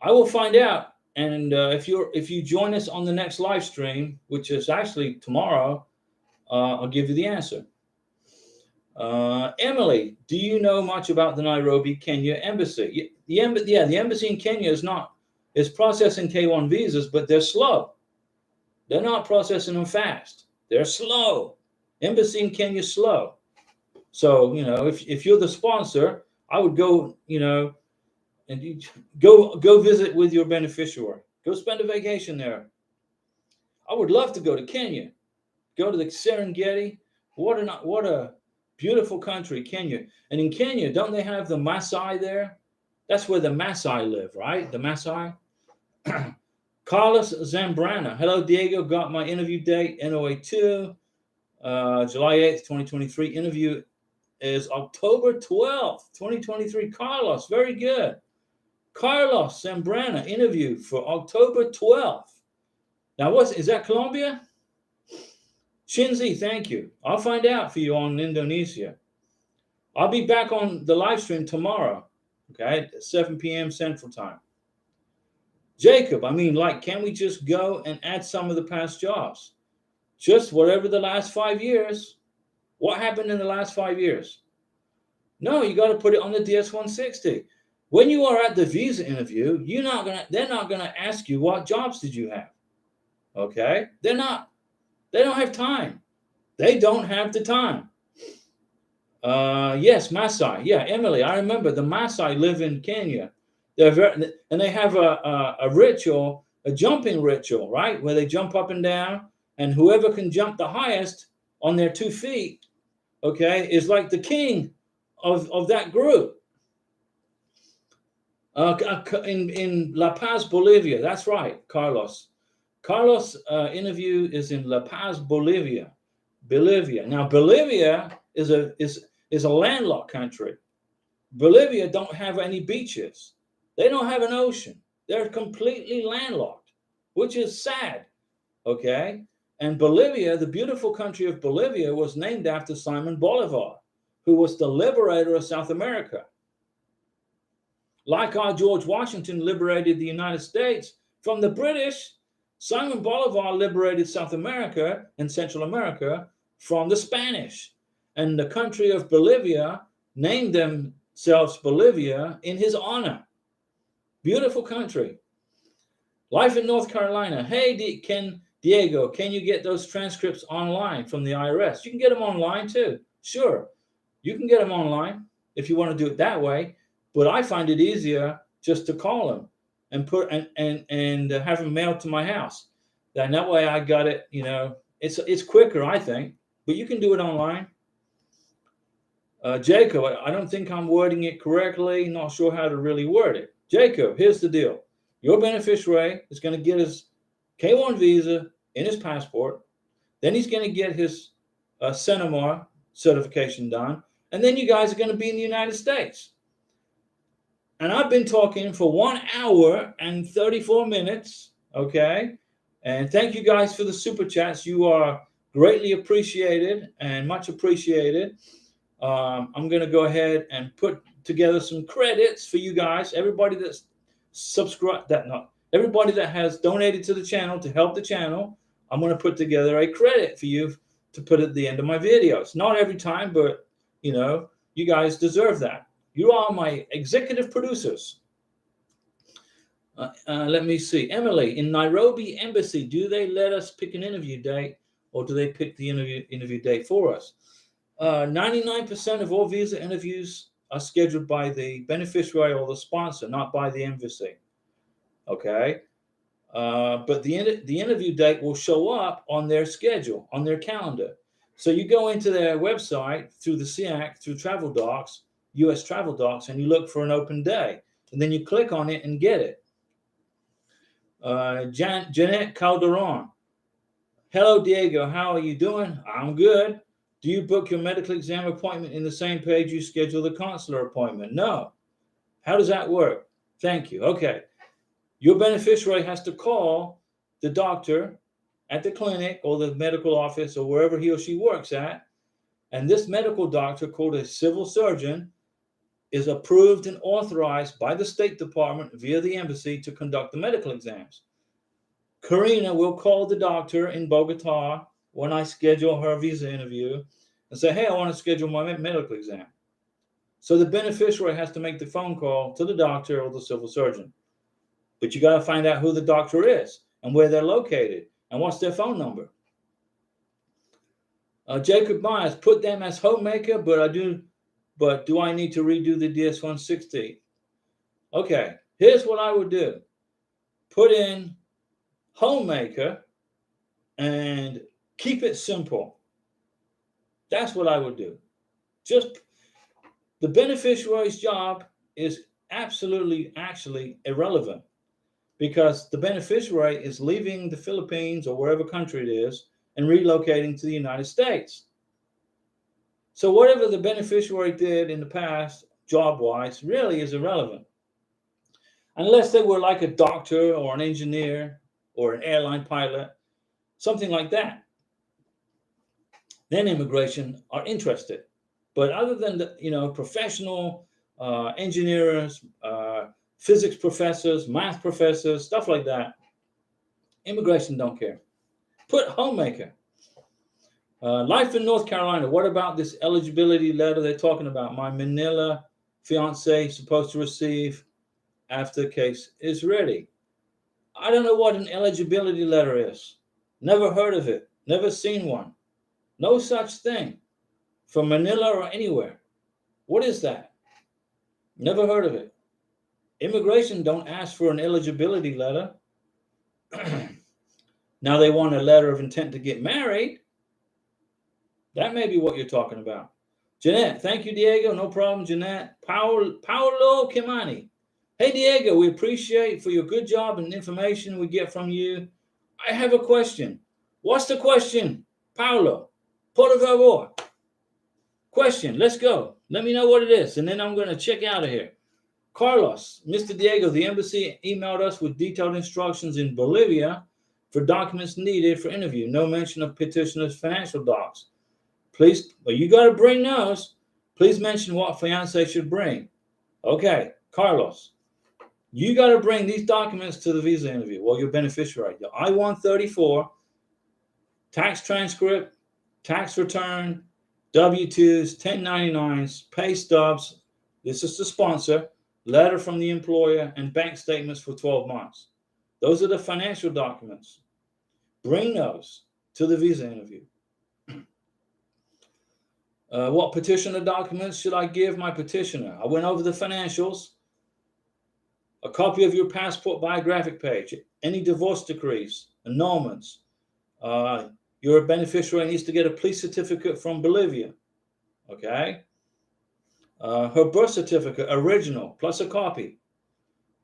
I will find out. And if you join us on the next live stream, which is actually tomorrow, I'll give you the answer. Emily, do you know much about the Nairobi, Kenya embassy? The embassy in Kenya is processing K1 visas, but they're slow. They're not processing them fast. They're slow. Embassy in Kenya is slow. So, if you're the sponsor, I would go, and you go visit with your beneficiary. Go spend a vacation there. I would love to go to Kenya. Go to the Serengeti. What a beautiful country, Kenya. And in Kenya, don't they have the Maasai there? That's where the Maasai live, right? The Maasai. Carlos Zambrana. Hello, Diego. Got my interview date, NOA2, July 8th, 2023. Interview is October 12th, 2023. Carlos, very good. Carlos Zambrana, interview for October 12th. Now, is that Colombia? Shinzi, thank you. I'll find out for you on Indonesia. I'll be back on the live stream tomorrow, okay, at 7 p.m. Central Time. Jacob, can we just go and add some of the past jobs? Just whatever the last 5 years. What happened in the last 5 years? No, you got to put it on the DS-160. When you are at the visa interview, they're not gonna ask you what jobs did you have. Okay? They don't have time. They don't have the time. Yes, Maasai. Yeah, Emily, I remember the Maasai live in Kenya. And they have a ritual, a jumping ritual, right? Where they jump up and down, and whoever can jump the highest on their 2 feet, okay, is like the king of that group. In La Paz, Bolivia. That's right, Carlos. Carlos' interview is in La Paz, Bolivia. Now, Bolivia is a landlocked country. Bolivia don't have any beaches. They don't have an ocean. They're completely landlocked, which is sad. Okay? And Bolivia, the beautiful country of Bolivia, was named after Simon Bolivar, who was the liberator of South America. Like our George Washington liberated the United States from the British, Simon Bolivar liberated South America and Central America from the Spanish. And the country of Bolivia named themselves Bolivia in his honor. Beautiful country. Life in North Carolina. Hey, Diego, can you get those transcripts online from the IRS? You can get them online too. Sure. You can get them online if you want to do it that way. But I find it easier just to call them and have them mailed to my house. Then that way I got it, it's quicker, I think. But you can do it online. Jacob, I don't think I'm wording it correctly. Not sure how to really word it. Jacob, here's the deal. Your beneficiary is going to get his K1 visa in his passport. Then he's going to get his Senemar certification done. And then you guys are going to be in the United States. And I've been talking for 1 hour and 34 minutes, okay? And thank you guys for the super chats. You are greatly appreciated and much appreciated. I'm going to go ahead and put together some credits for you guys. Everybody that's everybody that has donated to the channel to help the channel, I'm going to put together a credit for you to put at the end of my videos. Not every time, but you know, you guys deserve that. You are my executive producers. Let me see. Emily, in Nairobi Embassy, do they let us pick an interview date, or do they pick the interview date for us? 99% of all visa interviews are scheduled by the beneficiary or the sponsor, not by the embassy. Okay? But the interview date will show up on their schedule, on their calendar. So you go into their website through the SEAC, through Travel Docs, US Travel Docs, and you look for an open day. And then you click on it and get it. Jeanette Calderon. Hello, Diego. How are you doing? I'm good. Do you book your medical exam appointment in the same page you schedule the consular appointment? No. How does that work? Thank you. Okay. Your beneficiary has to call the doctor at the clinic or the medical office or wherever he or she works at. And this medical doctor, called a civil surgeon, is approved and authorized by the State Department via the embassy to conduct the medical exams. Karina will call the doctor in Bogota when I schedule her visa interview and say, hey, I want to schedule my medical exam. So the beneficiary has to make the phone call to the doctor or the civil surgeon. But you got to find out who the doctor is and where they're located and what's their phone number. Jacob Myers, put them as homemaker, but do I need to redo the DS-160? Okay, here's what I would do. Put in homemaker and keep it simple. That's what I would do. Just the beneficiary's job is actually irrelevant, because the beneficiary is leaving the Philippines or wherever country it is and relocating to the United States. So whatever the beneficiary did in the past, job-wise, really is irrelevant. Unless they were like a doctor or an engineer or an airline pilot, something like that. Then immigration are interested. But other than the, professional engineers, physics professors, math professors, stuff like that, immigration don't care. Put homemaker. Life in North Carolina. What about this eligibility letter they're talking about? My Manila fiance supposed to receive after the case is ready. I don't know what an eligibility letter is. Never heard of it. Never seen one. No such thing for Manila or anywhere. What is that? Never heard of it. Immigration don't ask for an eligibility letter. Now they want a letter of intent to get married. That may be what you're talking about. Jeanette, thank you, Diego. No problem, Jeanette. Paolo Kimani. Hey, Diego, we appreciate for your good job and information we get from you. I have a question. What's the question, Paolo? Por favor. Question, let's go. Let me know what it is, and then I'm going to check out of here. Carlos, Mr. Diego, the embassy emailed us with detailed instructions in Bolivia for documents needed for interview. No mention of petitioner's financial docs. Please, well, you got to bring those. Please mention what fiance should bring. Okay, Carlos, you got to bring these documents to the visa interview. Well, your beneficiary, your I-134, tax transcript, tax return, W-2s, 1099s, pay stubs. This is the sponsor, letter from the employer, and bank statements for 12 months. Those are the financial documents. Bring those to the visa interview. What petitioner documents should I give my petitioner? I went over the financials, a copy of your passport biographic page, any divorce decrees, annulments. Your beneficiary needs to get a police certificate from Bolivia, okay? Her birth certificate, original, plus a copy.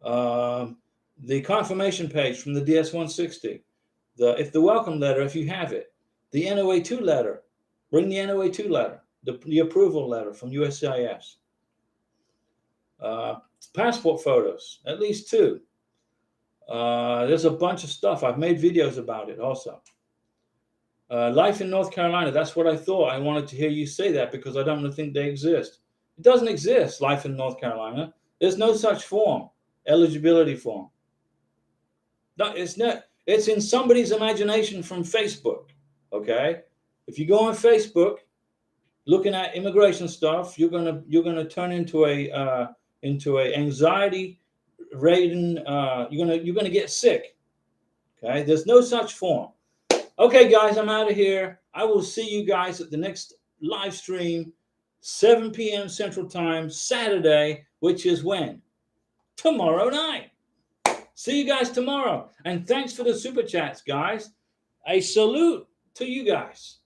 The confirmation page from the DS-160. If the welcome letter, if you have it. The NOA-2 letter. Bring the NOA-2 letter. the approval letter from USCIS. Passport photos, at least 2. There's a bunch of stuff. I've made videos about it also. Life in North Carolina, that's what I thought. I wanted to hear you say that because I don't think they exist. It doesn't exist, life in North Carolina. There's no such form, eligibility form. No, it's not. It's in somebody's imagination from Facebook, okay? If you go on Facebook looking at immigration stuff, you're gonna turn into a anxiety ridden. You're gonna get sick. Okay, there's no such form. Okay, guys, I'm out of here. I will see you guys at the next live stream, 7 p.m. Central Time, Saturday, which is when? Tomorrow night. See you guys tomorrow. And thanks for the super chats, guys. A salute to you guys.